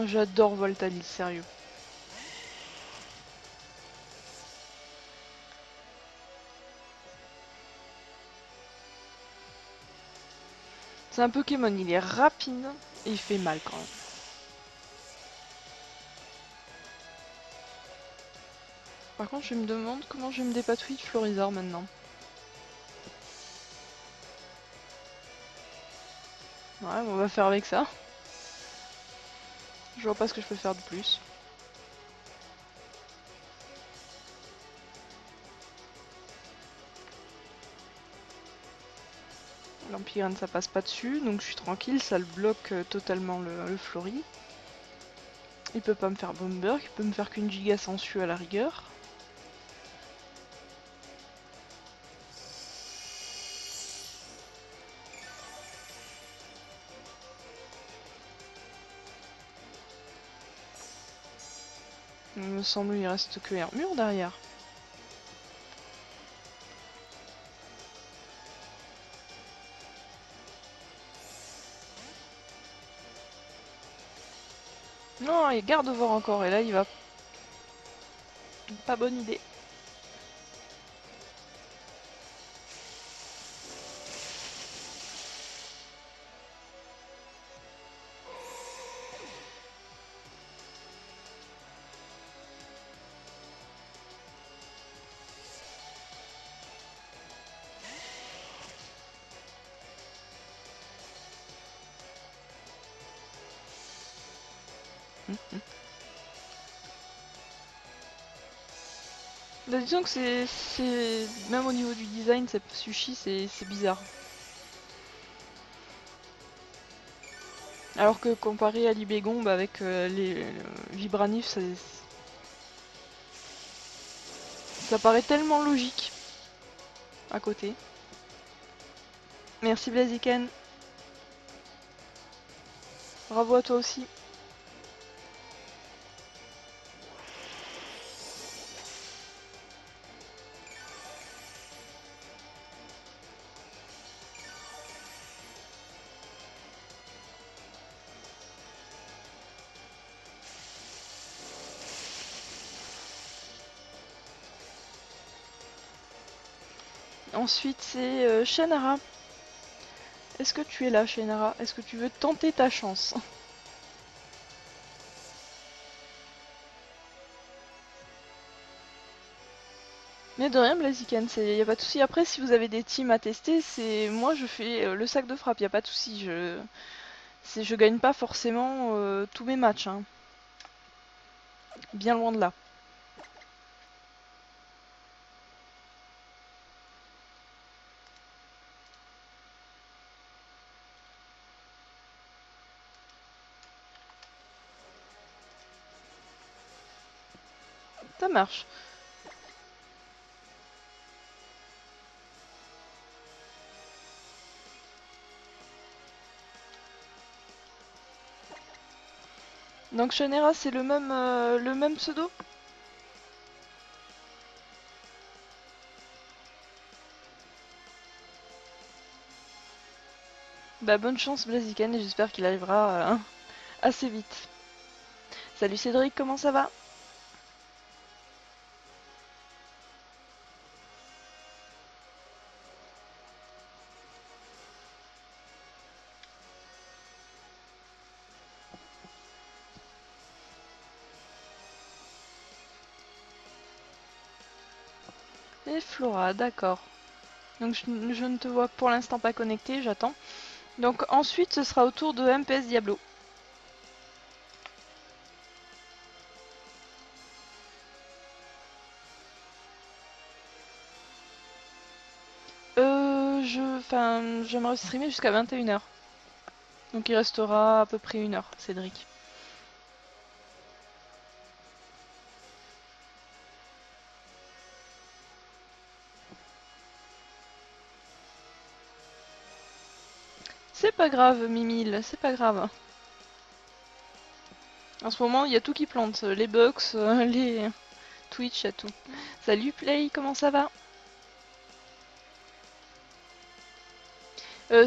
J'adore Voltalis, sérieux. C'est un Pokémon, il est rapide et il fait mal quand même. Par contre, je me demande comment je vais me dépatouiller de Florizard maintenant. Ouais, on va faire avec ça. Je vois pas ce que je peux faire de plus. L'Empyrean ça passe pas dessus, donc je suis tranquille, ça le bloque totalement le Flori. Il peut pas me faire Bomberg, il peut me faire qu'une giga sensu à la rigueur. Il me semble qu'il reste que un mur derrière. Non, il garde voir encore, et là il va... Pas bonne idée. Bah, disons que c'est... Même au niveau du design, cette sushi, c'est bizarre. Alors que comparé à l'Ibégon, bah, avec les Vibranif, ça paraît tellement logique à côté. Merci Blaziken. Bravo à toi aussi. Ensuite, c'est Shannara. Est-ce que tu es là, Shannara? Est-ce que tu veux tenter ta chance? Mais de rien, Blaziken, y a pas de souci. Après, si vous avez des teams à tester, c'est moi je fais le sac de frappe, y a pas de souci. Je gagne pas forcément tous mes matchs, hein. Bien loin de là. Ça marche. Donc Shannara, c'est le même pseudo? Bah bonne chance Blaziken et j'espère qu'il arrivera assez vite. Salut Cédric, comment ça va? Et Flora, d'accord. Donc je ne te vois pour l'instant pas connecté, j'attends. Donc ensuite ce sera au tour de MPS Diablo. J'aimerais streamer jusqu'à 21h. Donc il restera à peu près 1 heure, Cédric. C'est pas grave, Mimile, c'est pas grave. En ce moment, il y a tout qui plante. Les box, les Twitch, y a tout. Salut Play, comment ça va?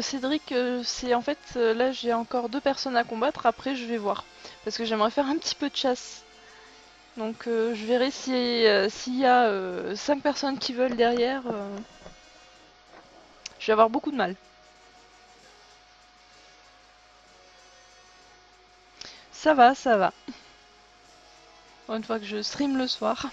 Cédric, c'est en fait, là j'ai encore 2 personnes à combattre, après je vais voir. Parce que j'aimerais faire un petit peu de chasse. Donc je verrai s'il y a 5 personnes qui veulent derrière. Je vais avoir beaucoup de mal. Ça va, ça va. Une fois que je stream le soir.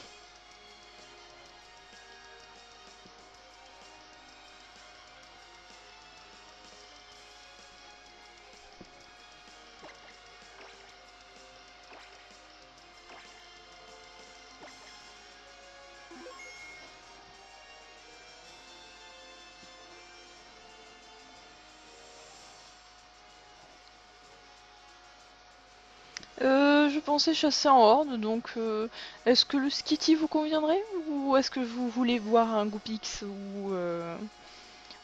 Je pensais chasser en horde, donc est-ce que le skitty vous conviendrait ou est-ce que vous voulez voir un Goupix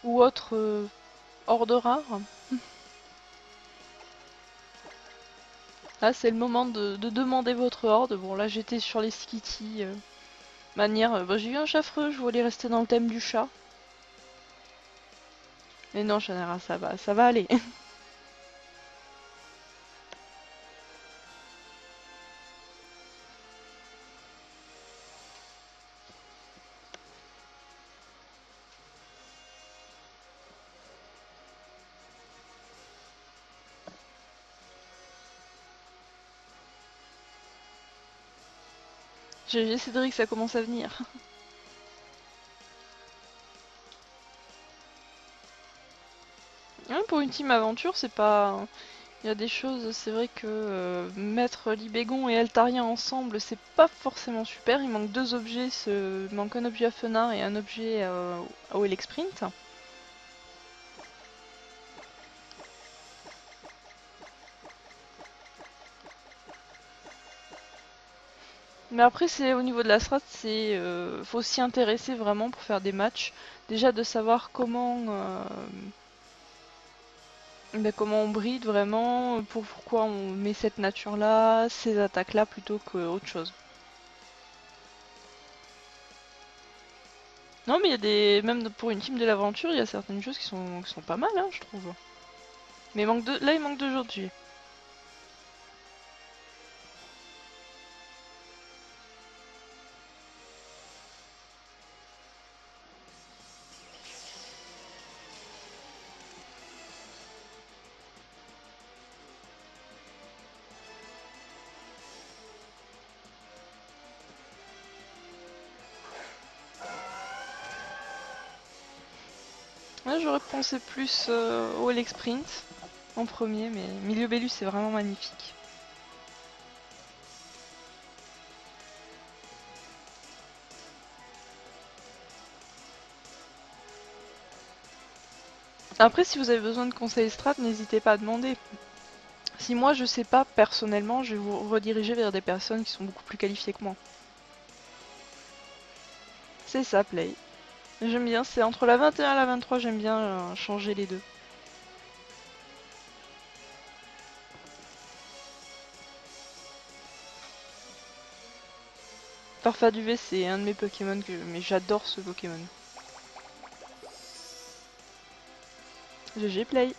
ou autre horde rare? Là, c'est le moment de demander votre horde. Bon, là, j'étais sur les skitty. Manière, bah, j'ai eu un chaffreux, je voulais rester dans le thème du chat. Mais non, Shannara, ça va aller. GG Cédric, ça commence à venir. Ouais, pour une team aventure, c'est pas... Il y a des choses, c'est vrai que mettre Libégon et Altaria ensemble, c'est pas forcément super. Il manque deux objets, il manque un objet à Fenard et un objet à Wellex Sprint. Mais après, c'est au niveau de la strat, c'est faut s'y intéresser vraiment pour faire des matchs. Déjà de savoir comment on bride vraiment, pourquoi on met cette nature là, ces attaques là plutôt qu'autre chose. Non mais il y a même pour une team de l'aventure, il y a certaines choses qui sont pas mal hein, je trouve. Mais là il manque deux jours de G. Ouais, j'aurais pensé plus au Alex Sprint en premier, mais Milieu Bellus c'est vraiment magnifique. Après si vous avez besoin de conseils strat, n'hésitez pas à demander. Si moi je sais pas personnellement, je vais vous rediriger vers des personnes qui sont beaucoup plus qualifiées que moi. C'est ça, Play. J'aime bien, c'est entre la 21 et la 23, j'aime bien changer les deux. Farfaduvet, c'est un de mes Pokémon mais j'adore ce Pokémon. GG Play.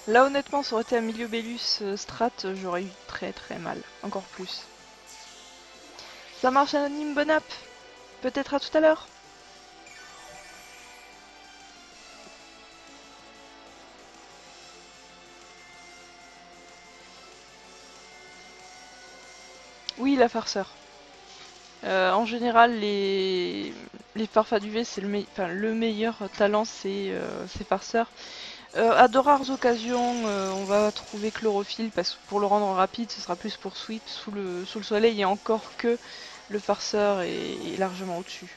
Là honnêtement, ça aurait été un milieu Bellus strat, j'aurais eu très très mal. Encore plus. Ça marche anonyme, bonne app. Peut-être à tout à l'heure. Oui, la farceur. En général, les Farfaduvet, c'est le meilleur talent, c'est farceur. À de rares occasions, on va trouver chlorophylle parce que pour le rendre rapide, ce sera plus pour Sweet sous le soleil et encore que le farceur est largement au-dessus.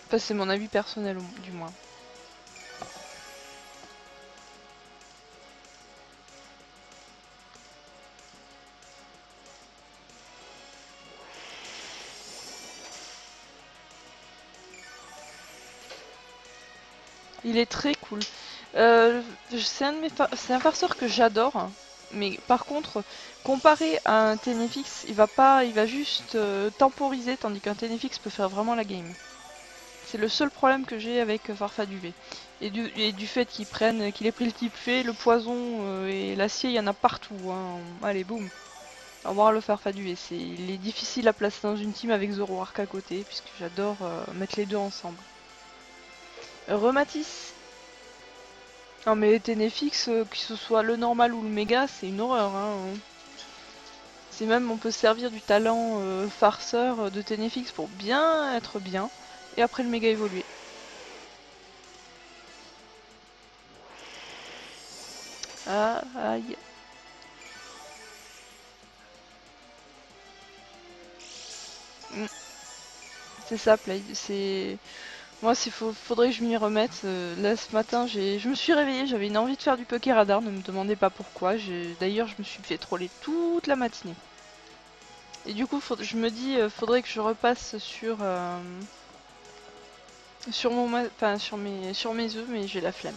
Enfin, c'est mon avis personnel du moins. Il est très cool. C'est un farceur que j'adore, mais par contre, comparé à un Tenefix, il va juste temporiser, tandis qu'un Tenefix peut faire vraiment la game. C'est le seul problème que j'ai avec Farfaduvet. Et du fait qu'il ait pris le type fée, le poison et l'acier, il y en a partout. Hein. Allez, boum. Au revoir le Farfaduvet. Il est difficile à placer dans une team avec Zoroark à côté, puisque j'adore mettre les deux ensemble. Rematis. Non mais Tenefix, que ce soit le normal ou le méga, c'est une horreur. Hein. C'est même, on peut se servir du talent farceur de Tenefix pour bien être bien, et après le méga évoluer. Ah, aïe. Mm. C'est ça, Play. C'est Moi, faudrait que je m'y remette. Là, ce matin, je me suis réveillée, j'avais une envie de faire du Pokéradar, ne me demandez pas pourquoi. D'ailleurs, je me suis fait troller toute la matinée. Et du coup, je me dis, faudrait que je repasse sur enfin, sur mes œufs, mais j'ai la flemme.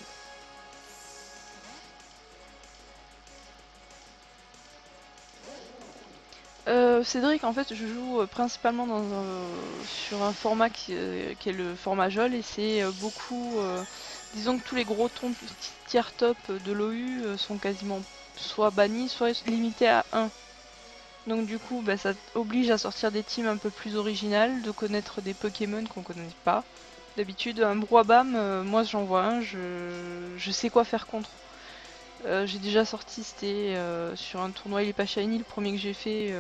Cédric, en fait, je joue principalement sur un format qui est le format JOL et c'est beaucoup. Disons que tous les gros tier top de l'OU sont quasiment soit bannis, soit limités à 1. Donc du coup, bah, ça oblige à sortir des teams un peu plus originales, de connaître des Pokémon qu'on connaît pas. D'habitude, un Broabam, moi j'en vois un, je sais quoi faire contre. J'ai déjà sorti, c'était sur un tournoi Il est pas shiny, le premier que j'ai fait,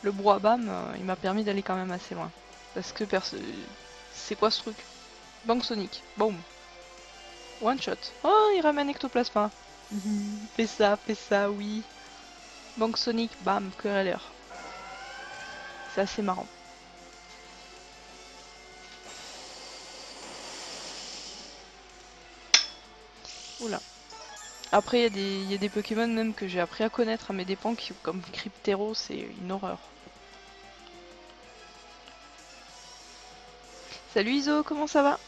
le Broabam, il m'a permis d'aller quand même assez loin. Parce que c'est quoi ce truc? Banque Sonic, boum, one shot. Oh, il ramène Ectoplasma. Fais ça, oui. Banque Sonic, bam, querelleur. C'est assez marrant. Oula. Après, il y a des Pokémon même que j'ai appris à connaître à mes dépens, comme Cryptero, c'est une horreur. Salut Iso, comment ça va?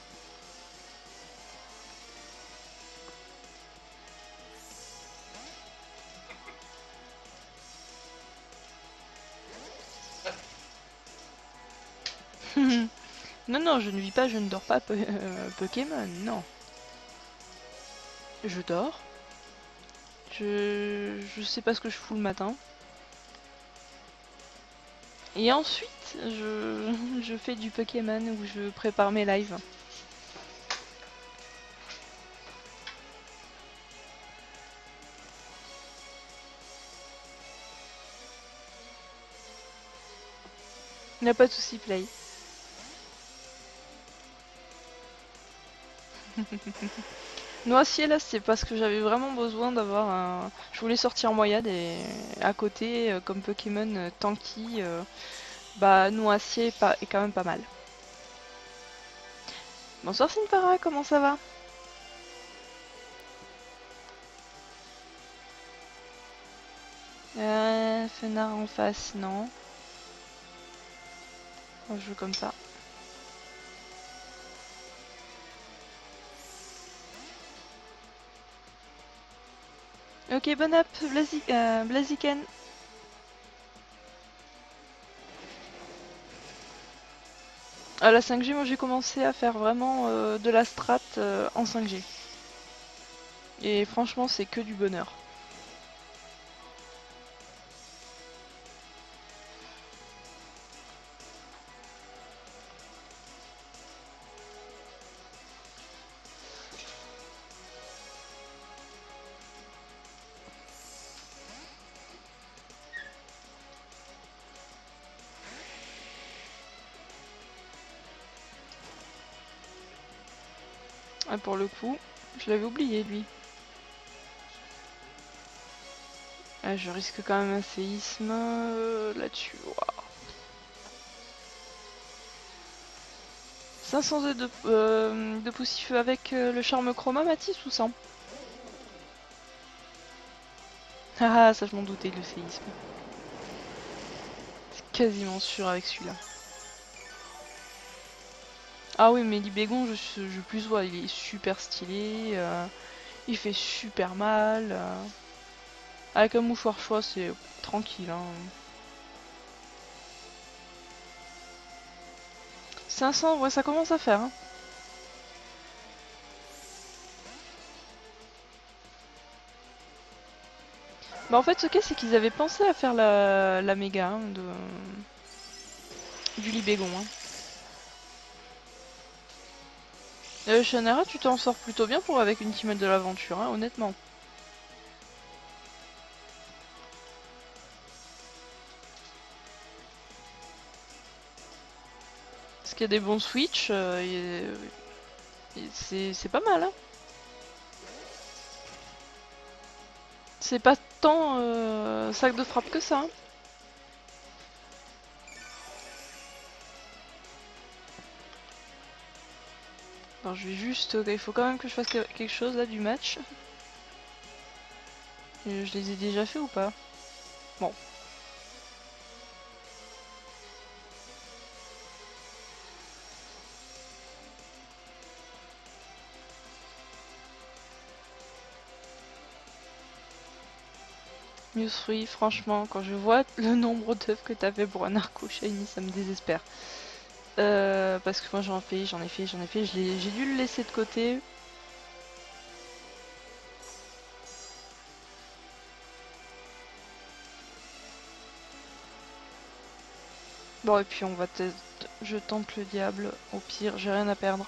Non, non, je ne vis pas, je ne dors pas Pokémon, non. Je dors. Je sais pas ce que je fous le matin. Et ensuite, je fais du Pokémon où je prépare mes lives. Il n'y a pas de souci, Play. Noisy, là, c'est parce que j'avais vraiment besoin d'avoir un. Je voulais sortir Moyade et à côté, comme Pokémon tanky, bah Noisy est quand même pas mal. Bonsoir Sinpara, comment ça va? Fenard en face, non. On joue comme ça. Ok, bon app, Blaziken. À la 5G, moi j'ai commencé à faire vraiment de la strat en 5G. Et franchement, c'est que du bonheur. Ah, pour le coup, je l'avais oublié lui. Ah, je risque quand même un séisme là-dessus. Wow. 500 œufs de poussif avec le charme chroma, Mathis, ou sans? Ah, ça je m'en doutais, le séisme. C'est quasiment sûr avec celui-là. Ah oui, mais Libégon, je plus vois, il est super stylé, il fait super mal. Avec un mouchoir choix, c'est tranquille. Hein. 500, ouais, ça commence à faire. Hein. Bah en fait, ce qu'il y a, c'est qu'ils avaient pensé à faire la méga hein, du Libégon. Hein. Shannara, tu t'en sors plutôt bien pour avec une teammate de l'aventure, hein, honnêtement. Parce qu'il y a des bons switch, c'est pas mal. Hein. C'est pas tant sac de frappe que ça. Hein. Alors je vais juste... il faut quand même que je fasse quelque chose là du match. Et je les ai déjà fait ou pas? Bon. Newsfree, franchement, quand je vois le nombre d'œufs que t'as fait pour un arco shiny, ça me désespère. Parce que moi j'en ai fait, j'ai dû le laisser de côté. Bon et puis je tente le diable, au pire, j'ai rien à perdre.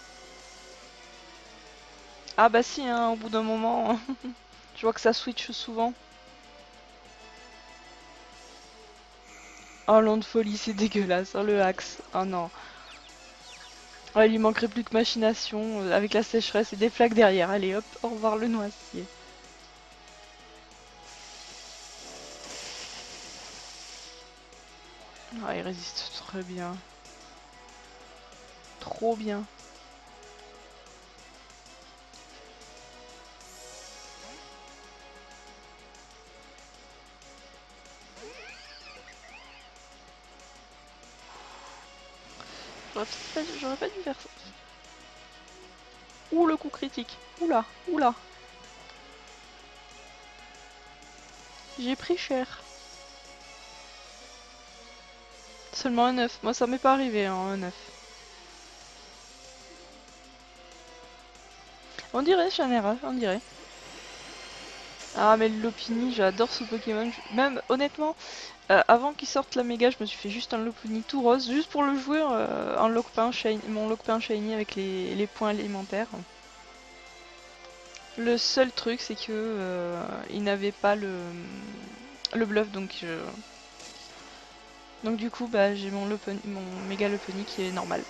Ah bah si, hein, au bout d'un moment, je vois que ça switch souvent. Oh l'an de folie, c'est dégueulasse, hein, le axe, oh non. Oh, il lui manquerait plus que machination, avec la sécheresse et des flaques derrière. Allez hop, au revoir le noisier. Ah, il résiste très bien. Trop bien. J'aurais pas dû faire ça. Ouh, le coup critique. Oula, oula. J'ai pris cher. Seulement un 9. Moi, ça m'est pas arrivé, hein, un 9. On dirait, Chanera, on dirait. Ah, mais le Lopunny, j'adore ce Pokémon. Même, honnêtement, avant qu'il sorte la méga, je me suis fait juste un Lopunny tout rose, juste pour le jouer en mon Lockpin Shiny avec les points élémentaires. Le seul truc, c'est que il n'avait pas le bluff, donc du coup, bah, j'ai mon méga Lopunny qui est normal.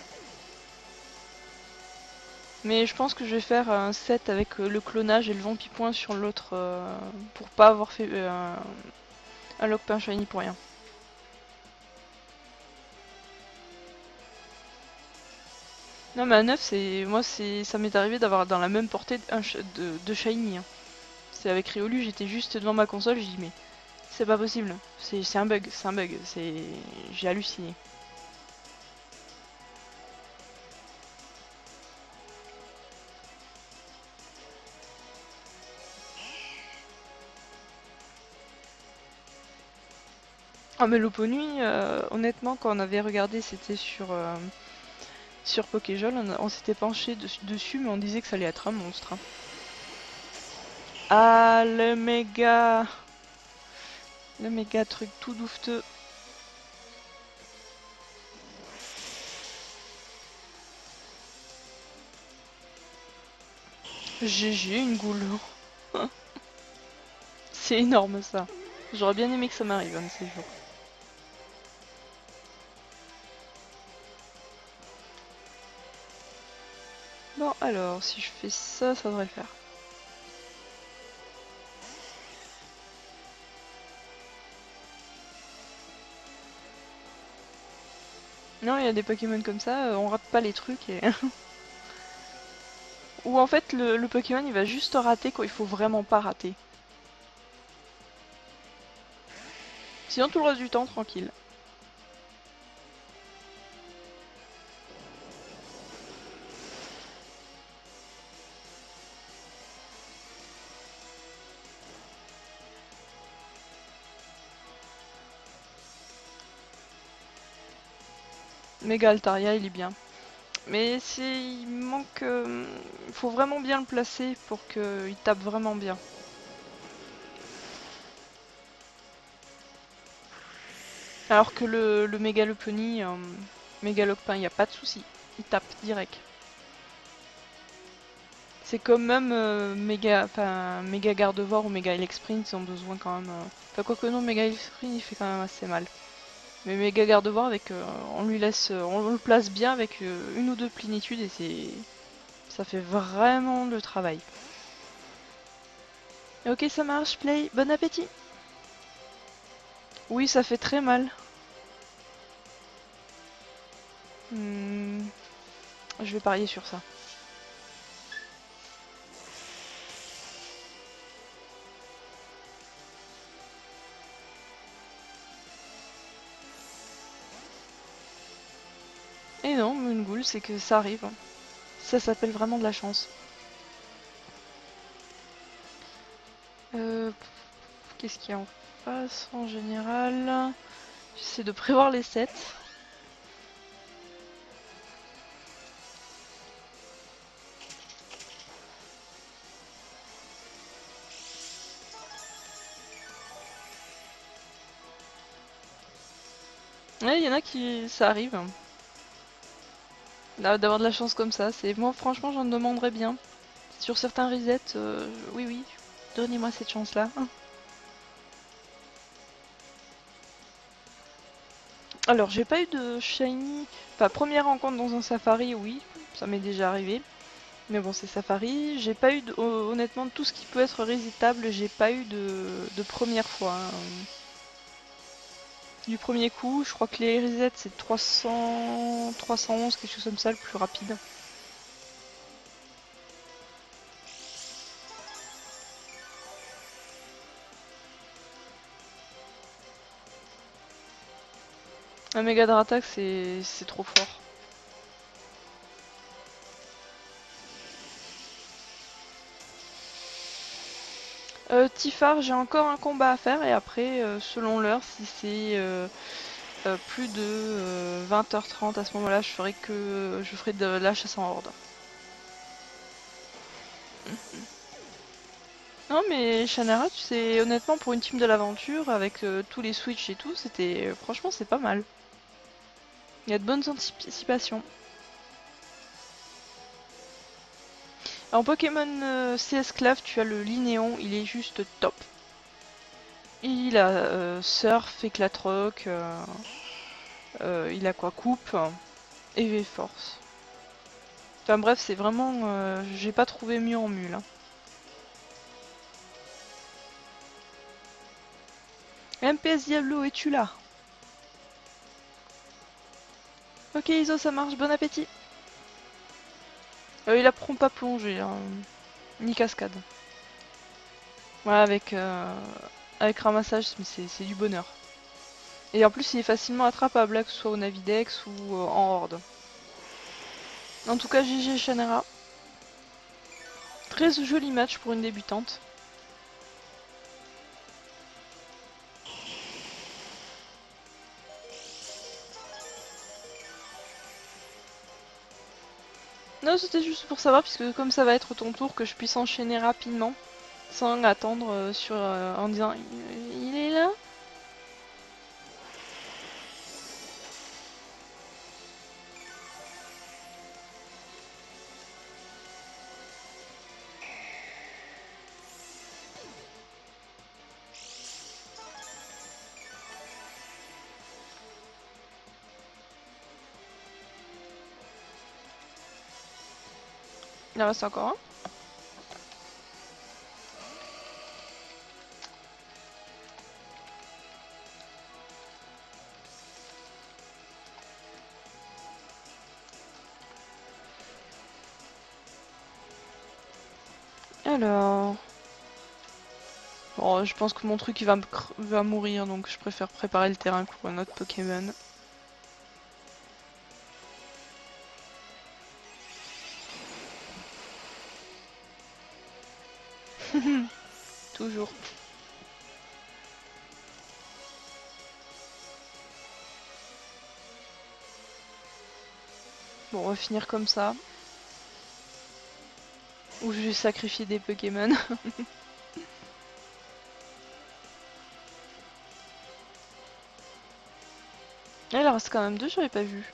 Mais je pense que je vais faire un set avec le clonage et le vampipoint sur l'autre pour pas avoir fait un Lockpin Shiny pour rien. Non mais à 9 c'est. Moi ça m'est arrivé d'avoir dans la même portée de Shiny. Hein. C'est avec Riolu, j'étais juste devant ma console, j'ai dit mais c'est pas possible. C'est un bug, c'est un bug. J'ai halluciné. Ah mais l'Oponui, honnêtement quand on avait regardé c'était sur Pokéjol, on s'était penché dessus mais on disait que ça allait être un monstre. Hein. Ah le méga. Le méga truc tout doufteux. GG, une goule. C'est énorme ça. J'aurais bien aimé que ça m'arrive un de ces jours. Bon alors, si je fais ça, ça devrait le faire. Non, il y a des Pokémon comme ça, on rate pas les trucs et... Ou en fait, le Pokémon il va juste rater quand il faut vraiment pas rater. Sinon tout le reste du temps, tranquille. Méga Altaria, il est bien. Mais il manque... il faut vraiment bien le placer pour qu'il tape vraiment bien. Alors que le Mégalopony, Mégalopin, il n'y a pas de souci. Il tape direct. C'est comme même méga Gardevoir ou méga Elexprint, ils ont besoin quand même. Enfin, quoique non, méga Elexprint il fait quand même assez mal. Mais méga Gardevoir, on lui laisse, on le place bien avec une ou deux plénitudes et ça fait vraiment le travail. Ok, ça marche, play, bon appétit! Oui, ça fait très mal. Hmm, je vais parier sur ça. Et non, Moon c'est que ça arrive. Ça s'appelle vraiment de la chance. Qu'est-ce qu'il y a en face en général? J'essaie de prévoir les sets. Ouais, il y en a qui... ça arrive. D'avoir de la chance comme ça. C'est moi, franchement, j'en demanderais bien. Sur certains resets, oui, oui. Donnez-moi cette chance-là. Alors, j'ai pas eu de shiny. Enfin, première rencontre dans un safari, oui. Ça m'est déjà arrivé. Mais bon, c'est safari. J'ai pas eu, honnêtement, tout ce qui peut être resetable, j'ai pas eu de première fois, hein. Du premier coup, je crois que les resets c'est 300, 311, quelque chose comme ça, le plus rapide. Un méga Dratak, c'est trop fort. Tifar, j'ai encore un combat à faire et après, selon l'heure, si c'est plus de 20h30 à ce moment-là, je ferai de la chasse en horde. Non mais Shannara, tu sais, honnêtement pour une team de l'aventure, avec tous les switch et tout, c'était franchement c'est pas mal. Il y a de bonnes anticipations. En Pokémon CS Clav, tu as le Linéon, il est juste top. Il a Surf, Éclatroc, il a quoi? Coupe et V-Force. Enfin bref, c'est vraiment... j'ai pas trouvé mieux en mule, hein. MPS Diablo, es-tu là? Ok Iso, ça marche, bon appétit. Il apprend pas plonger, hein, ni cascade. Ouais, avec ramassage, c'est du bonheur. Et en plus, il est facilement attrapable, là, que ce soit au Navidex ou en Horde. En tout cas, GG Shannara. Très joli match pour une débutante. Non, c'était juste pour savoir, puisque comme ça va être ton tour, que je puisse enchaîner rapidement, sans attendre en disant il est là. Il en reste encore un. Alors... Bon, je pense que mon truc il va mourir, donc je préfère préparer le terrain pour un autre Pokémon. Toujours. Bon, on va finir comme ça. Ou je vais sacrifier des Pokémon. Il en reste quand même deux, j'avais pas vu.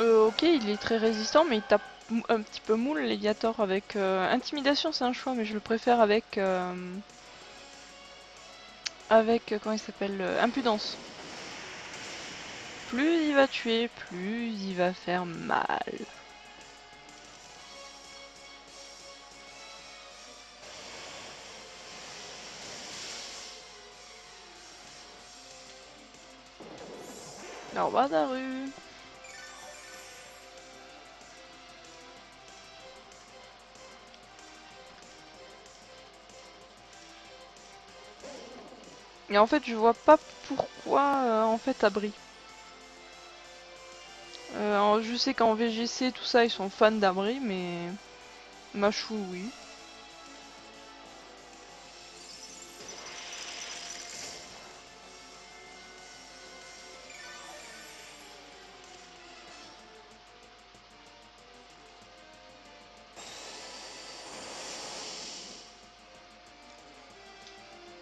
Ok, il est très résistant, mais il tape un petit peu mou le Léviator avec intimidation, c'est un choix, mais je le préfère avec comment il s'appelle, impudence. Plus il va tuer, plus il va faire mal. Au revoir Daru. Et en fait, je vois pas pourquoi en fait Abri. Je sais qu'en VGC tout ça ils sont fans d'Abri, mais Machou oui.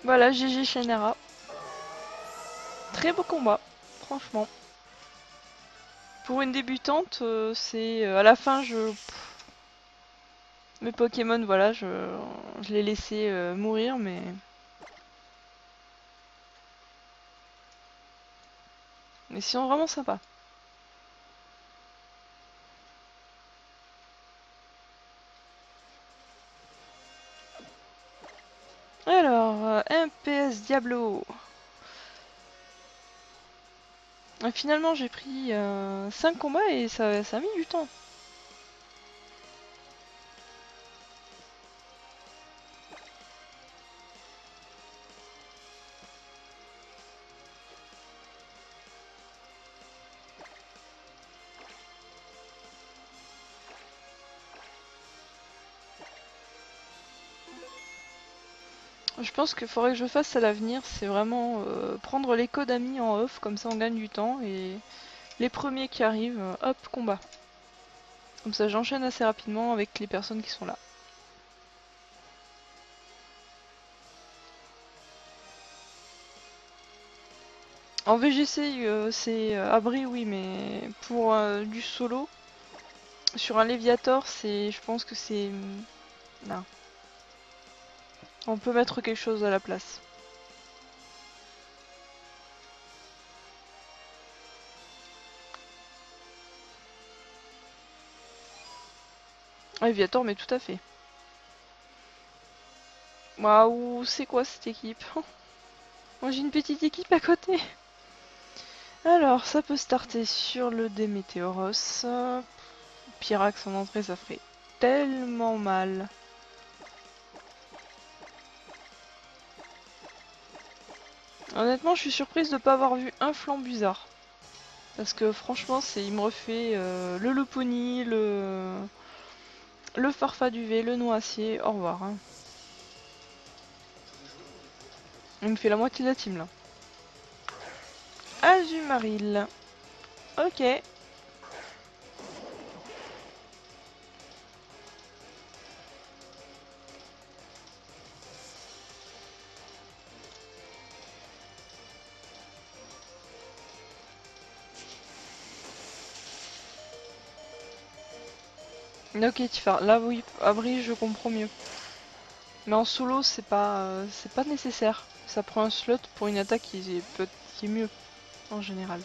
Voilà, GG Shenera. Très beau combat, franchement. Pour une débutante, c'est à la fin mes Pokémon, voilà, je les laissé mourir, mais sinon vraiment sympa. Alors, MPS Diablo. Finalement, j'ai pris 5 combats et ça a mis du temps. Je pense qu'il faudrait que je fasse à l'avenir, c'est vraiment prendre les codes amis en off, comme ça on gagne du temps, et les premiers qui arrivent, hop, combat. Comme ça j'enchaîne assez rapidement avec les personnes qui sont là. En VGC, c'est abri, oui, mais pour du solo, sur un Léviator, je pense que c'est... Non. On peut mettre quelque chose à la place. Ah, Léviator, mais tout à fait. Waouh, c'est quoi cette équipe? Moi j'ai une petite équipe à côté. Alors, ça peut starter sur le Démétéoros. Pyrax en entrée, ça ferait tellement mal. Honnêtement, je suis surprise de ne pas avoir vu un Flambuzard. Parce que franchement, il me refait le Lopunny, le Farfaduvé, le Noacier. Au revoir. Hein. Il me fait la moitié de la team là. Azumaril. Ok. Ok, Tifar. Là, oui, Abri, je comprends mieux. Mais en solo, c'est pas nécessaire. Ça prend un slot pour une attaque qui est mieux, en général.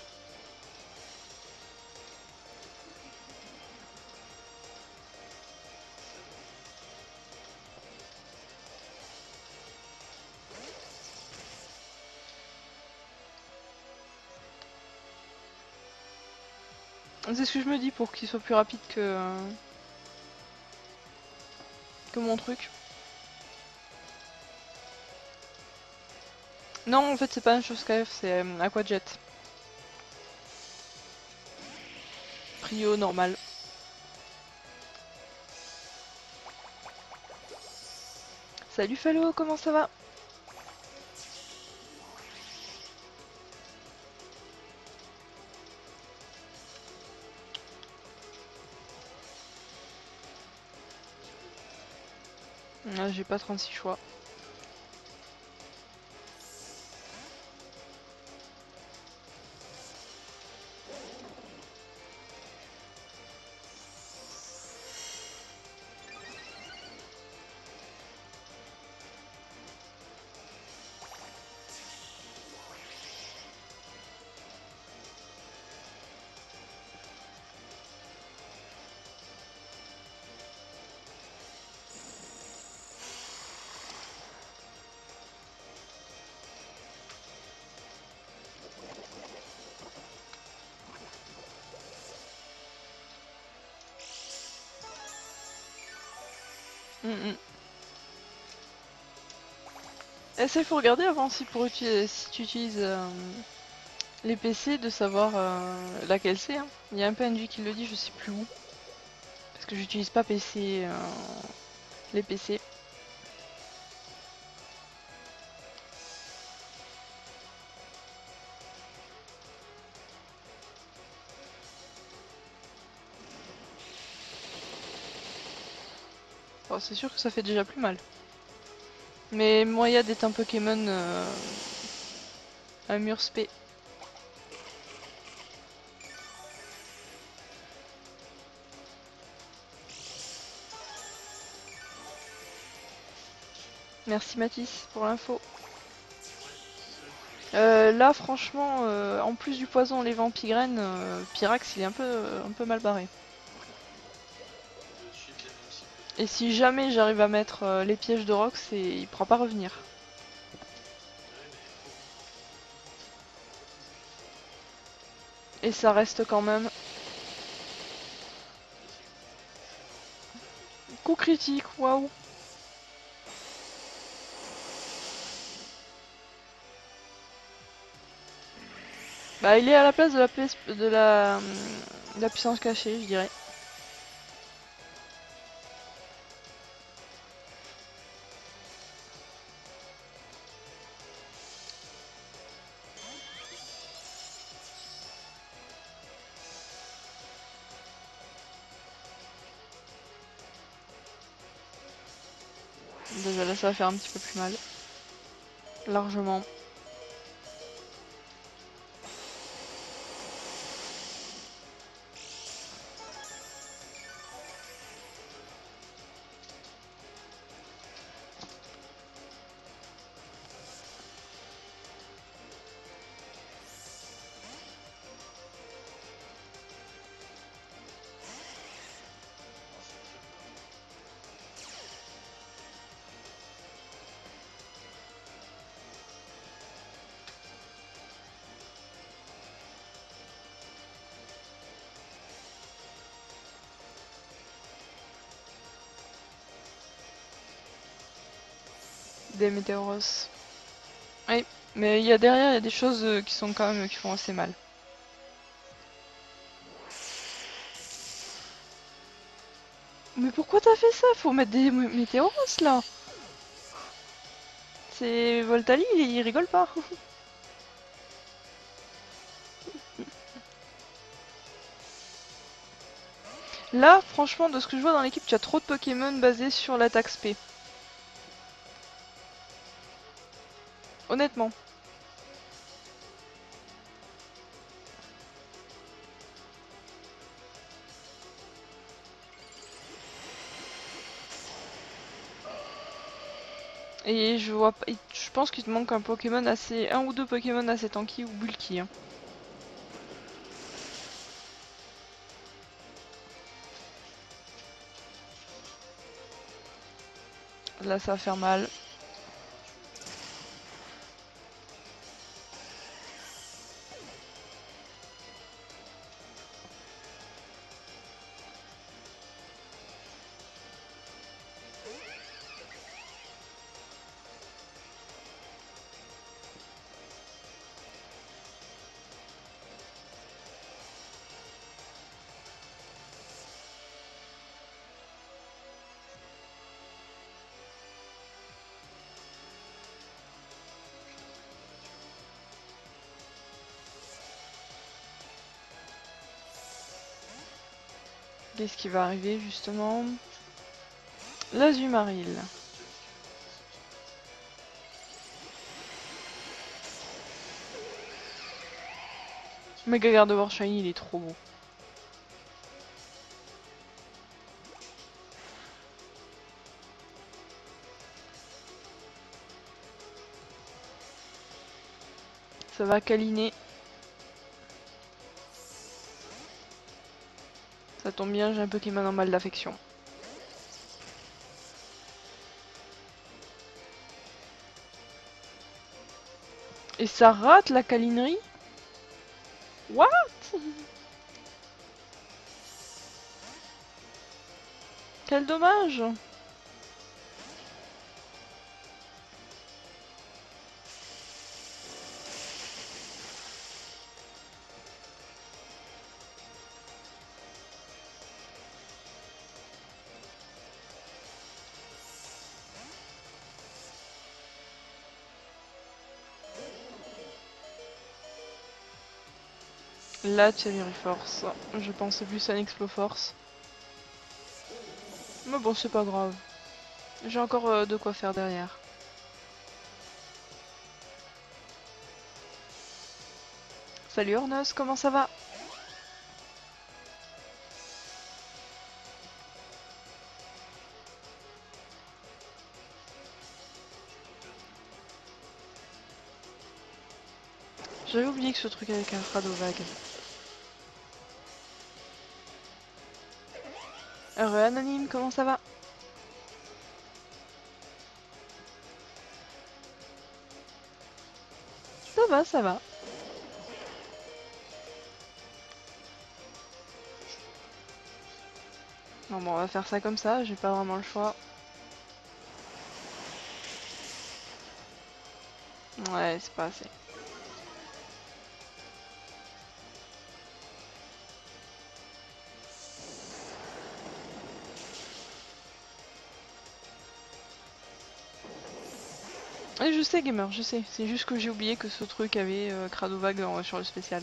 C'est ce que je me dis pour qu'il soit plus rapide que mon truc. Non, en fait, c'est pas un chose KF, c'est Aquajet. Prio normal. Salut Fallo, comment ça va? Ah, j'ai pas 36 choix. Essaye, faut regarder avant si, si tu utilises les PC de savoir laquelle c'est. Hein. Il y a un PNJ qui le dit, je sais plus où. Parce que j'utilise pas PC, les PC. Bon, c'est sûr que ça fait déjà plus mal. Mais moyen d'être un Pokémon un mur spé. Merci Mathis pour l'info. Là franchement, en plus du poison, les vampigraines, Pyrax il est un peu mal barré. Et si jamais j'arrive à mettre les pièges de Rox, il pourra pas revenir. Et ça reste quand même... Coup critique, waouh. Bah il est à la place de la, de la puissance cachée, je dirais. Déjà là ça va faire un petit peu plus mal. Largement. Des météoros. Oui, mais il y a derrière, il y a des choses qui sont quand même qui font assez mal. Mais pourquoi t'as fait ça? Faut mettre des météoros là. C'est Voltali, il rigole pas. Là, franchement, de ce que je vois dans l'équipe, tu as trop de Pokémon basés sur l'attaque spé. Honnêtement. Et je vois pas, je pense qu'il te manque un Pokémon assez, un ou deux Pokémon assez tanky ou bulky. Hein. Là, ça va faire mal. Qu'est-ce qui va arriver justement? L'Azumaril. Mega Gardevoir Shiny, il est trop beau. Ça va câliner. Ça tombe bien, j'ai un Pokémon en mal d'affection. Et ça rate la câlinerie? What? Quel dommage! La Cherry Force. Je pensais plus à un Exploforce. Mais bon, c'est pas grave. J'ai encore de quoi faire derrière. Salut Ornos, comment ça va? J'avais oublié que ce truc avec un radeau vague. Heureux Anonyme, comment ça va? Ça va, ça va. Non, bon, on va faire ça comme ça, j'ai pas vraiment le choix. Ouais, c'est pas assez. Et je sais, gamer, je sais. C'est juste que j'ai oublié que ce truc avait Crado vague sur le spécial.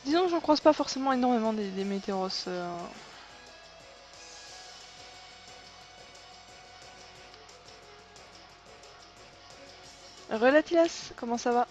Disons que j'en croise pas forcément énormément des météoros. Relatilas, comment ça va?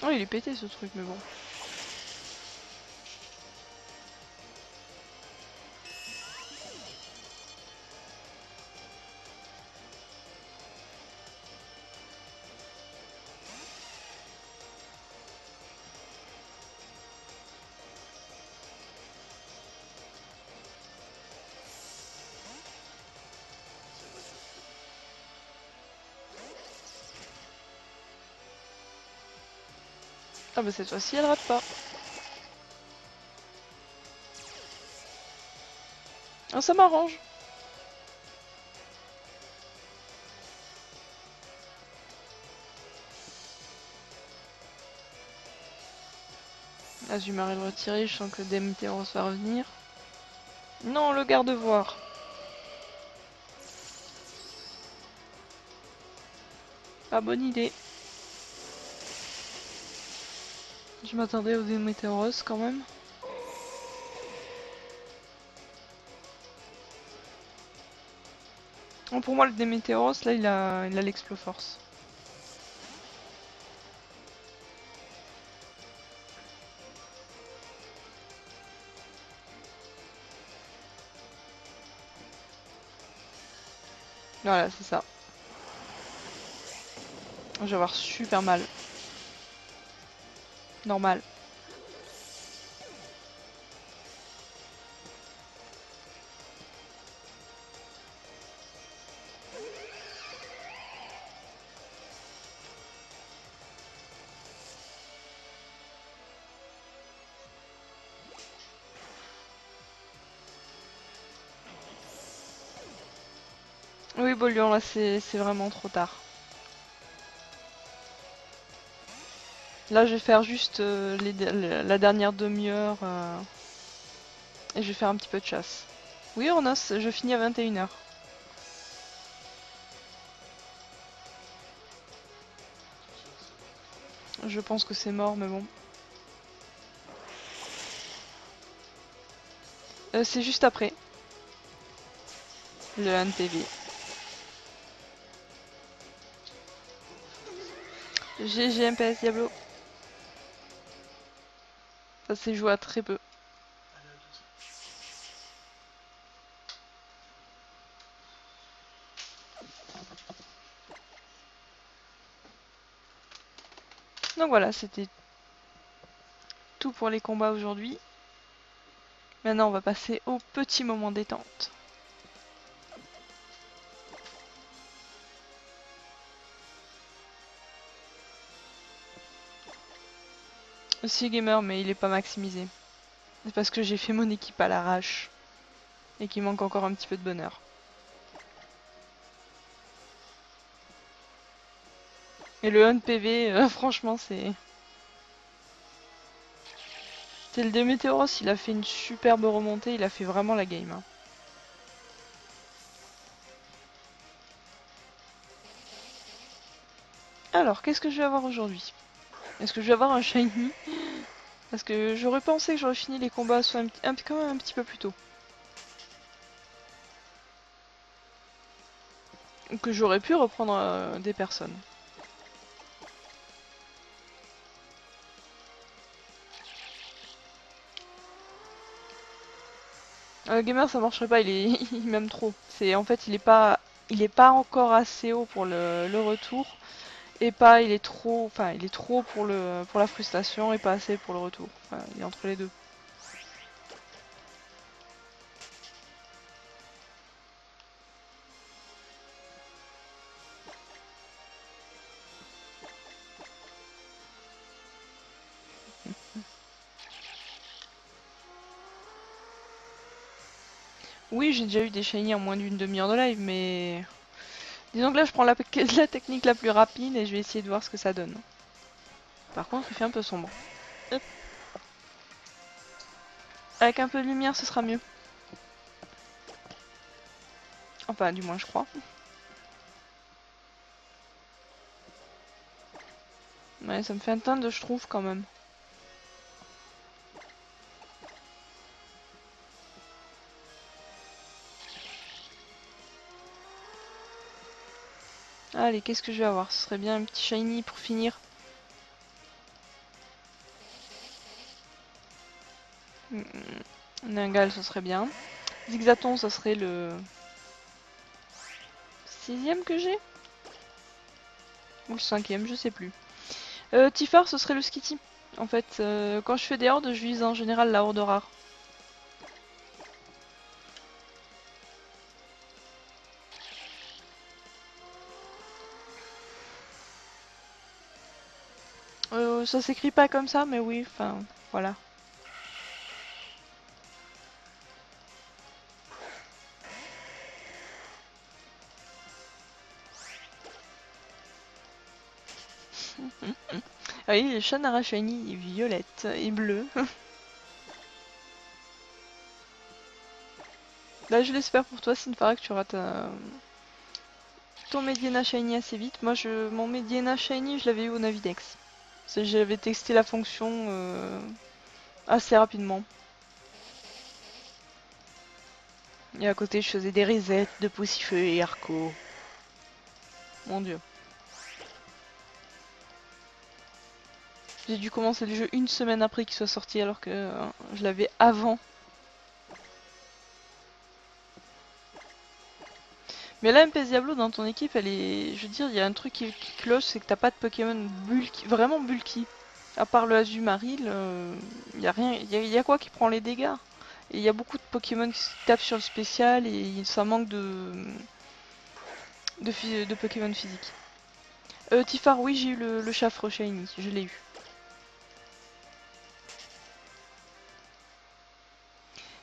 Oh, il est pété ce truc, mais bon. Ah bah cette fois-ci, elle rate pas. Ah, ça m'arrange. Azumarill retiré, je sens que Démétéros va revenir. Non, le garde-voir. Pas bonne idée. Je m'attendais au Démétéros quand même. Bon, pour moi, le Démétéros, là, il a l'Exploforce. Voilà, c'est ça. Je vais avoir super mal. Normal. Oui, Bolion, là, c'est vraiment trop tard. Là, je vais faire juste la dernière demi-heure et je vais faire un petit peu de chasse. Oui, Ornos, je finis à 21 h. Je pense que c'est mort, mais bon. C'est juste après. Le NTV. GG MPS Diablo. Ça s'est joué à très peu. Allez, à tout. Donc voilà, c'était tout pour les combats aujourd'hui. Maintenant, on va passer au petit moment détente. Aussi gamer, mais il est pas maximisé. C'est parce que j'ai fait mon équipe à l'arrache. Et qu'il manque encore un petit peu de bonheur. Et le 1 PV, franchement, c'est... C'est le Démétéoros, il a fait une superbe remontée, il a fait vraiment la game. Hein. Alors, qu'est-ce que je vais avoir aujourd'hui? Est-ce que je vais avoir un shiny? Parce que j'aurais pensé que j'aurais fini les combats soit quand même un petit peu plus tôt. Ou que j'aurais pu reprendre des personnes. Gamer ça marcherait pas, il m'aime trop. En fait il est pas encore assez haut pour le retour et pas il est trop pour la frustration et pas assez pour le retour. Enfin, il est entre les deux. Oui, j'ai déjà eu des shiny en moins d'une demi-heure de live, mais disons que là je prends la technique la plus rapide et je vais essayer de voir ce que ça donne. Par contre, il fait un peu sombre. Hop. Avec un peu de lumière, ce sera mieux. Enfin, du moins, je crois. Ouais, ça me fait un teint de je trouve quand même. Allez, qu'est-ce que je vais avoir? Ce serait bien un petit shiny pour finir. Ningal, ce serait bien. Zigzaton, ce serait le 6ème que j'ai? Ou le 5ème, je sais plus. Tifar, ce serait le Skitty. En fait, quand je fais des hordes, je vise en général la horde rare. Ça s'écrit pas comme ça, mais oui, enfin, voilà. Ah oui, les Shannara Shiny violette et bleu. Là, je l'espère pour toi, Sinfara, que tu auras ton Mediana Shiny assez vite. Moi, mon Mediana Shiny, je l'avais eu au Navidex. J'avais testé la fonction assez rapidement. Et à côté, je faisais des resets de Poussifeu et Arco. Mon dieu. J'ai dû commencer le jeu une semaine après qu'il soit sorti alors que je l'avais avant. Mais là, MP Diablo dans ton équipe, elle est. Je veux dire, il y a un truc qui cloche, c'est que t'as pas de Pokémon vraiment bulky. À part le Azumarill, il y a rien. Y a quoi qui prend les dégâts? Et il y a beaucoup de Pokémon qui se tapent sur le spécial et ça manque de Pokémon physiques. Tifar, oui, j'ai eu le Chafre Shiny, je l'ai eu.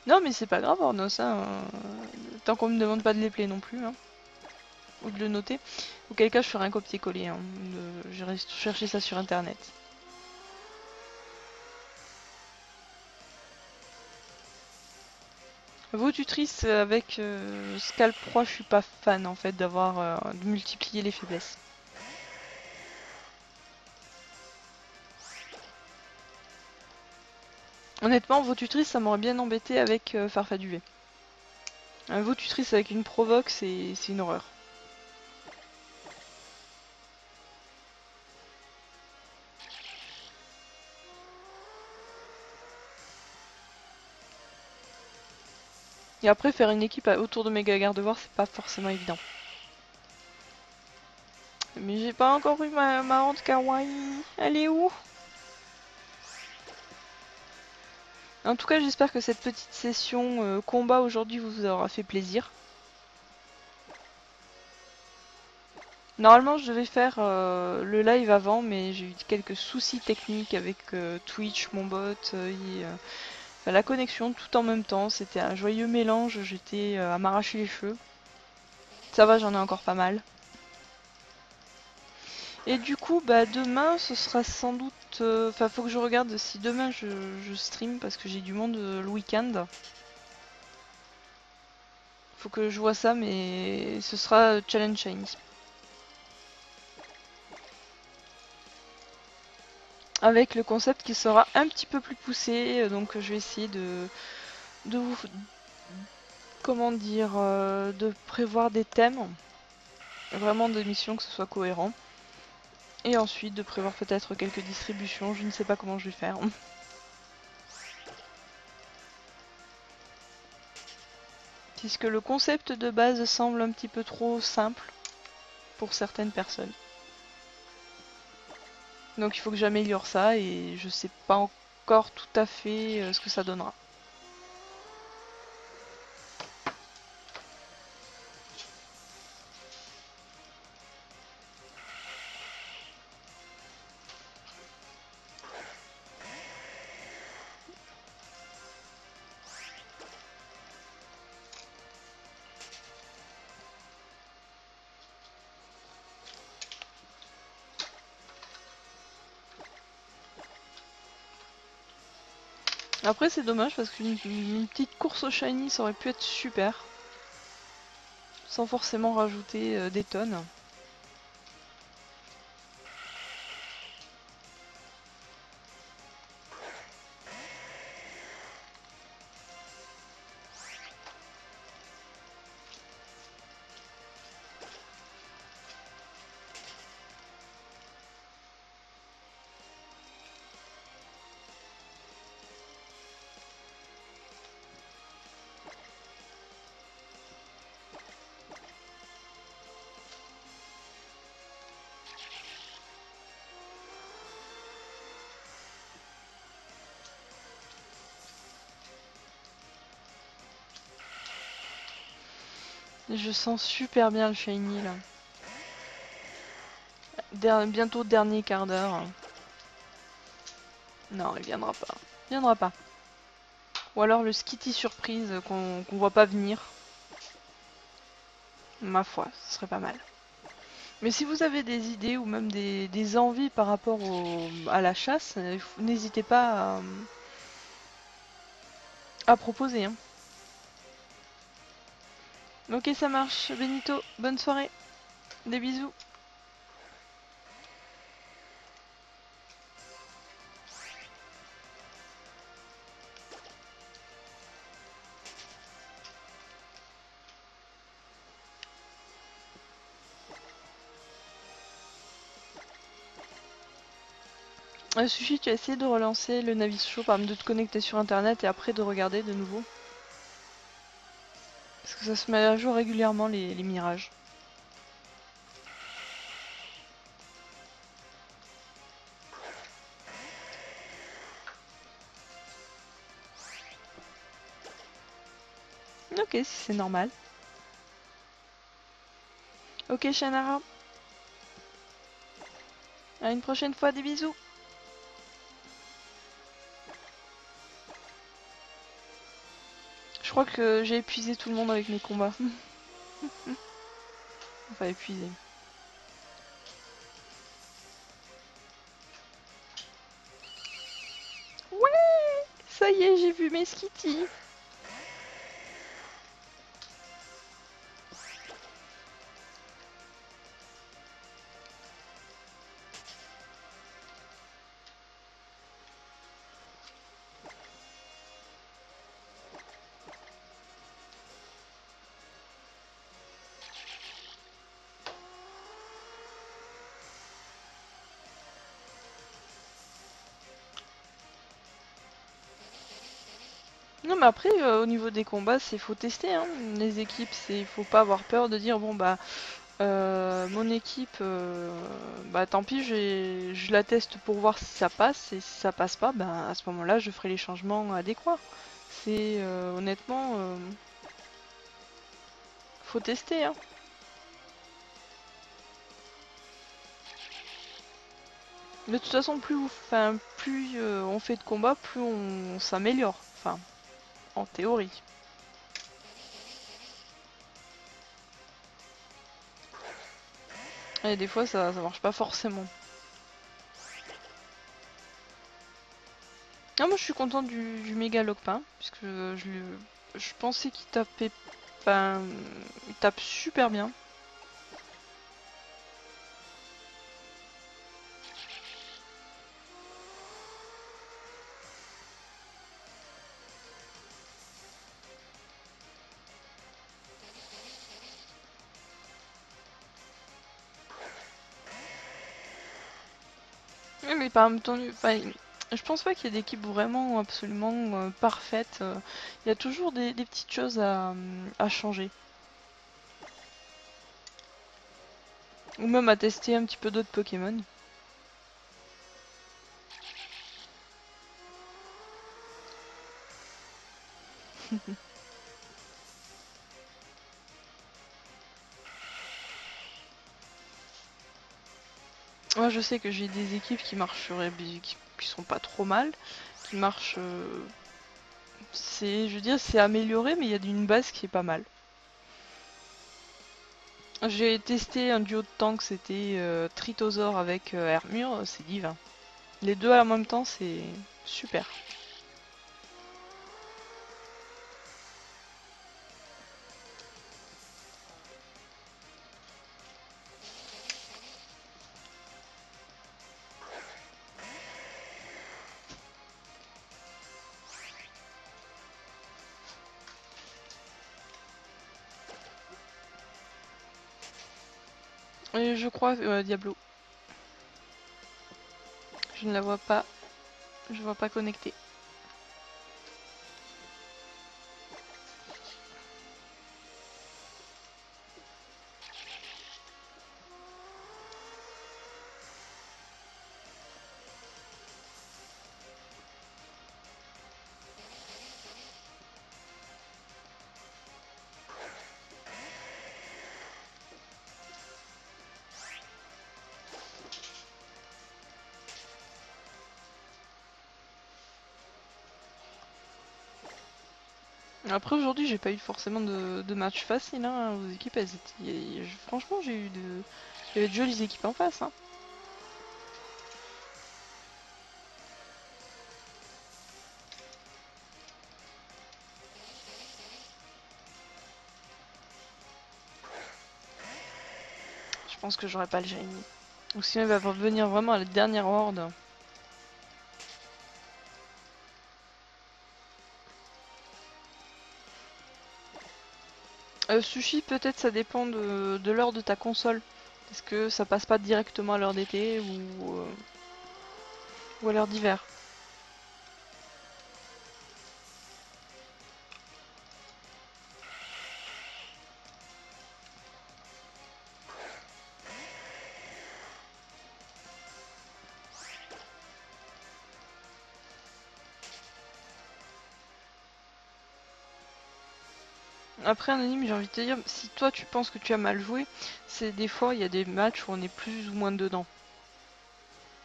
Non, mais c'est pas grave, Ornos, hein, tant qu'on me demande pas de les play non plus, hein, ou de le noter. Auquel cas, je ferai un copier-coller, hein, j'irai chercher ça sur internet. Votutrice avec Scalp 3, je suis pas fan en fait de multiplier les faiblesses. Honnêtement, Votutrice, ça m'aurait bien embêté avec Farfaduvet. Un Votutrice avec une provoque, c'est une horreur. Et après, faire une équipe autour de Méga Gardevoir, c'est pas forcément évident. Mais j'ai pas encore eu ma horde kawaii. Elle est où? En tout cas, j'espère que cette petite session combat aujourd'hui vous aura fait plaisir. Normalement, je devais faire le live avant, mais j'ai eu quelques soucis techniques avec Twitch, mon bot, enfin, la connexion tout en même temps. C'était un joyeux mélange, j'étais à m'arracher les cheveux. Ça va, j'en ai encore pas mal. Et du coup, bah demain, ce sera sans doute... Enfin, faut que je regarde si demain je stream, parce que j'ai du monde le week-end. Faut que je vois ça, mais ce sera Challenge Shiny. Avec le concept qui sera un petit peu plus poussé, donc je vais essayer de vous... Comment dire... de prévoir des thèmes. Vraiment des missions, que ce soit cohérent. Et ensuite de prévoir peut-être quelques distributions, je ne sais pas comment je vais faire. Puisque le concept de base semble un petit peu trop simple pour certaines personnes. Donc il faut que j'améliore ça et je sais pas encore tout à fait ce que ça donnera. Après c'est dommage parce qu'une petite course au shiny ça aurait pu être super. Sans forcément rajouter des tonnes. Je sens super bien le shiny là. Bientôt dernier quart d'heure. Non, il viendra pas. Il viendra pas. Ou alors le Skitty surprise qu'on voit pas venir. Ma foi, ce serait pas mal. Mais si vous avez des idées ou même des envies par rapport à la chasse, n'hésitez pas à proposer. Hein. Ok, ça marche. Benito, bonne soirée. Des bisous. Sushi, tu as essayé de relancer le Navis Show, par exemple de te connecter sur internet et après de regarder de nouveau. Parce que ça se met à jour régulièrement les mirages. Ok, si c'est normal. Ok, Shannara. À une prochaine fois, des bisous. Je crois que j'ai épuisé tout le monde avec mes combats. Enfin, épuisé. Ouais, ça y est, j'ai vu mes Skitty. Non, mais après, au niveau des combats, c'est faut tester. Hein. Les équipes, faut pas avoir peur de dire bon bah Mon équipe, bah tant pis, je la teste pour voir si ça passe, et si ça passe pas, bah à ce moment-là, je ferai les changements adéquats. C'est honnêtement, faut tester, hein. De toute façon, plus on fait de combats, plus on s'améliore. Enfin, en théorie. Et des fois, ça marche pas forcément. Ah, moi, je suis content du méga Logpin, puisque je pensais qu'il tapait. Enfin, il tape super bien. Oui, mais par même temps, enfin, je pense pas qu'il y ait d'équipe vraiment absolument parfaite. Il y a toujours des petites choses à changer. Ou même à tester un petit peu d'autres Pokémon. Moi, je sais que j'ai des équipes qui marcheraient, qui sont pas trop mal, qui marchent. Je veux dire, c'est amélioré, mais il y a une base qui est pas mal. J'ai testé un duo de tanks, c'était Tritosaur avec Hermure, c'est divin. Les deux en même temps, c'est super. Et je crois Diablo. Je ne la vois pas. Je vois pas connectée. Après aujourd'hui, j'ai pas eu forcément de match facile. Hein. Vos équipes, elles étaient. Franchement, j'ai eu de. Il y avait de jolies équipes en face. Hein. Je pense que j'aurais pas le shiny. Ou sinon, il va revenir vraiment à la dernière horde. Sushi, peut-être ça dépend de l'heure de ta console. Est-ce que ça passe pas directement à l'heure d'été ou à l'heure d'hiver? Après, Anonyme, j'ai envie de te dire, si toi tu penses que tu as mal joué, c'est des fois il y a des matchs où on est plus ou moins dedans.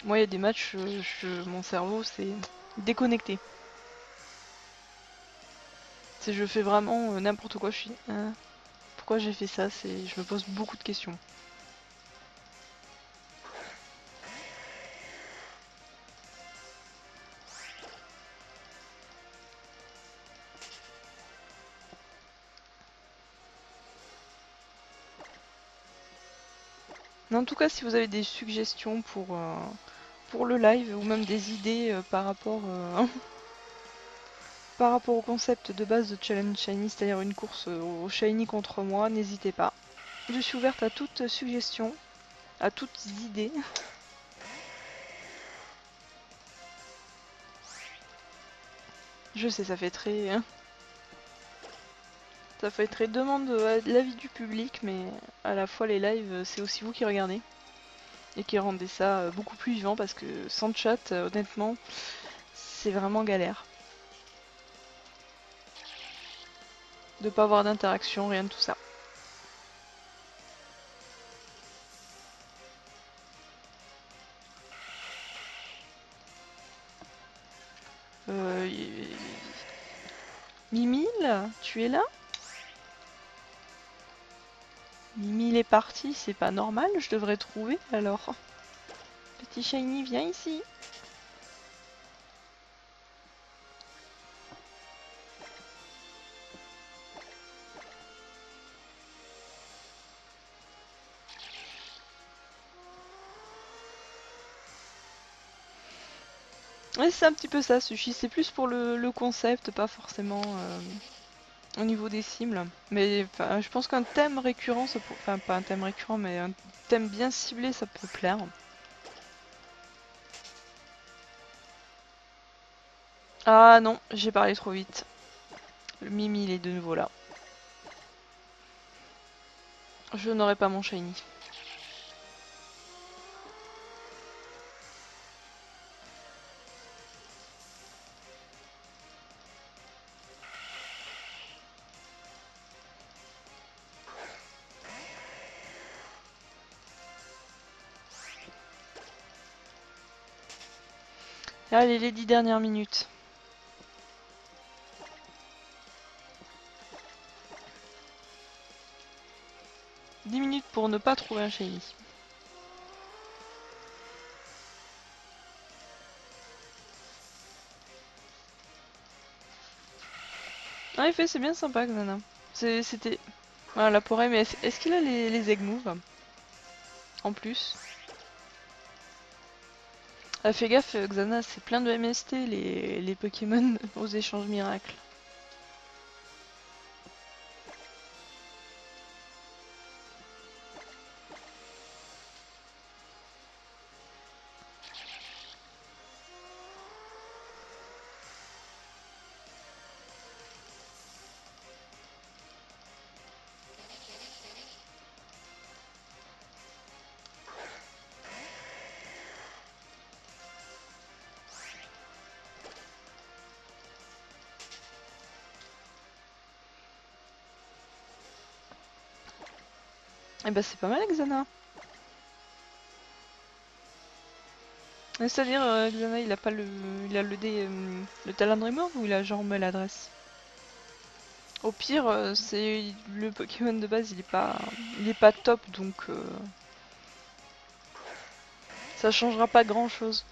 Moi, il y a des matchs, mon cerveau c'est déconnecté. C'est je fais vraiment n'importe quoi, je suis. Hein, pourquoi j'ai fait ça? Je me pose beaucoup de questions. Mais en tout cas, si vous avez des suggestions pour le live ou même des idées par rapport au concept de base de Challenge Shiny, c'est-à-dire une course au Shiny contre moi, n'hésitez pas. Je suis ouverte à toute suggestion, à toutes idées. Je sais, ça fait très, hein, Ça fait très demande de l'avis du public, mais à la fois les lives, c'est aussi vous qui regardez. Et qui rendez ça beaucoup plus vivant parce que sans chat, honnêtement, c'est vraiment galère. De pas avoir d'interaction, rien de tout ça. Mimile, tu es là? Mimile est parti, c'est pas normal, je devrais trouver alors. Petit Shiny, viens ici. Ouais, c'est un petit peu ça, Sushi. C'est plus pour le concept, pas forcément au niveau des cibles. Mais je pense qu'un thème récurrent, enfin pas un thème récurrent, mais un thème bien ciblé, ça peut plaire. Ah non, j'ai parlé trop vite. Le Mimi, il est de nouveau là. Je n'aurai pas mon shiny. Allez, les 10 dernières minutes. 10 minutes pour ne pas trouver un shiny. En effet, c'est bien sympa, Xana. C'était... Voilà, la pourrait, mais est-ce qu'il a les egg moves en plus? Ah, fais gaffe, Xana, c'est plein de MST, les Pokémon aux échanges miracles. Eh ben c'est pas mal, Xana. C'est-à-dire, Xana, il a pas le... Il a le talent de Dreamer ou il a genre maladresse? Au pire, c'est le Pokémon de base, il est pas top, donc ça changera pas grand-chose.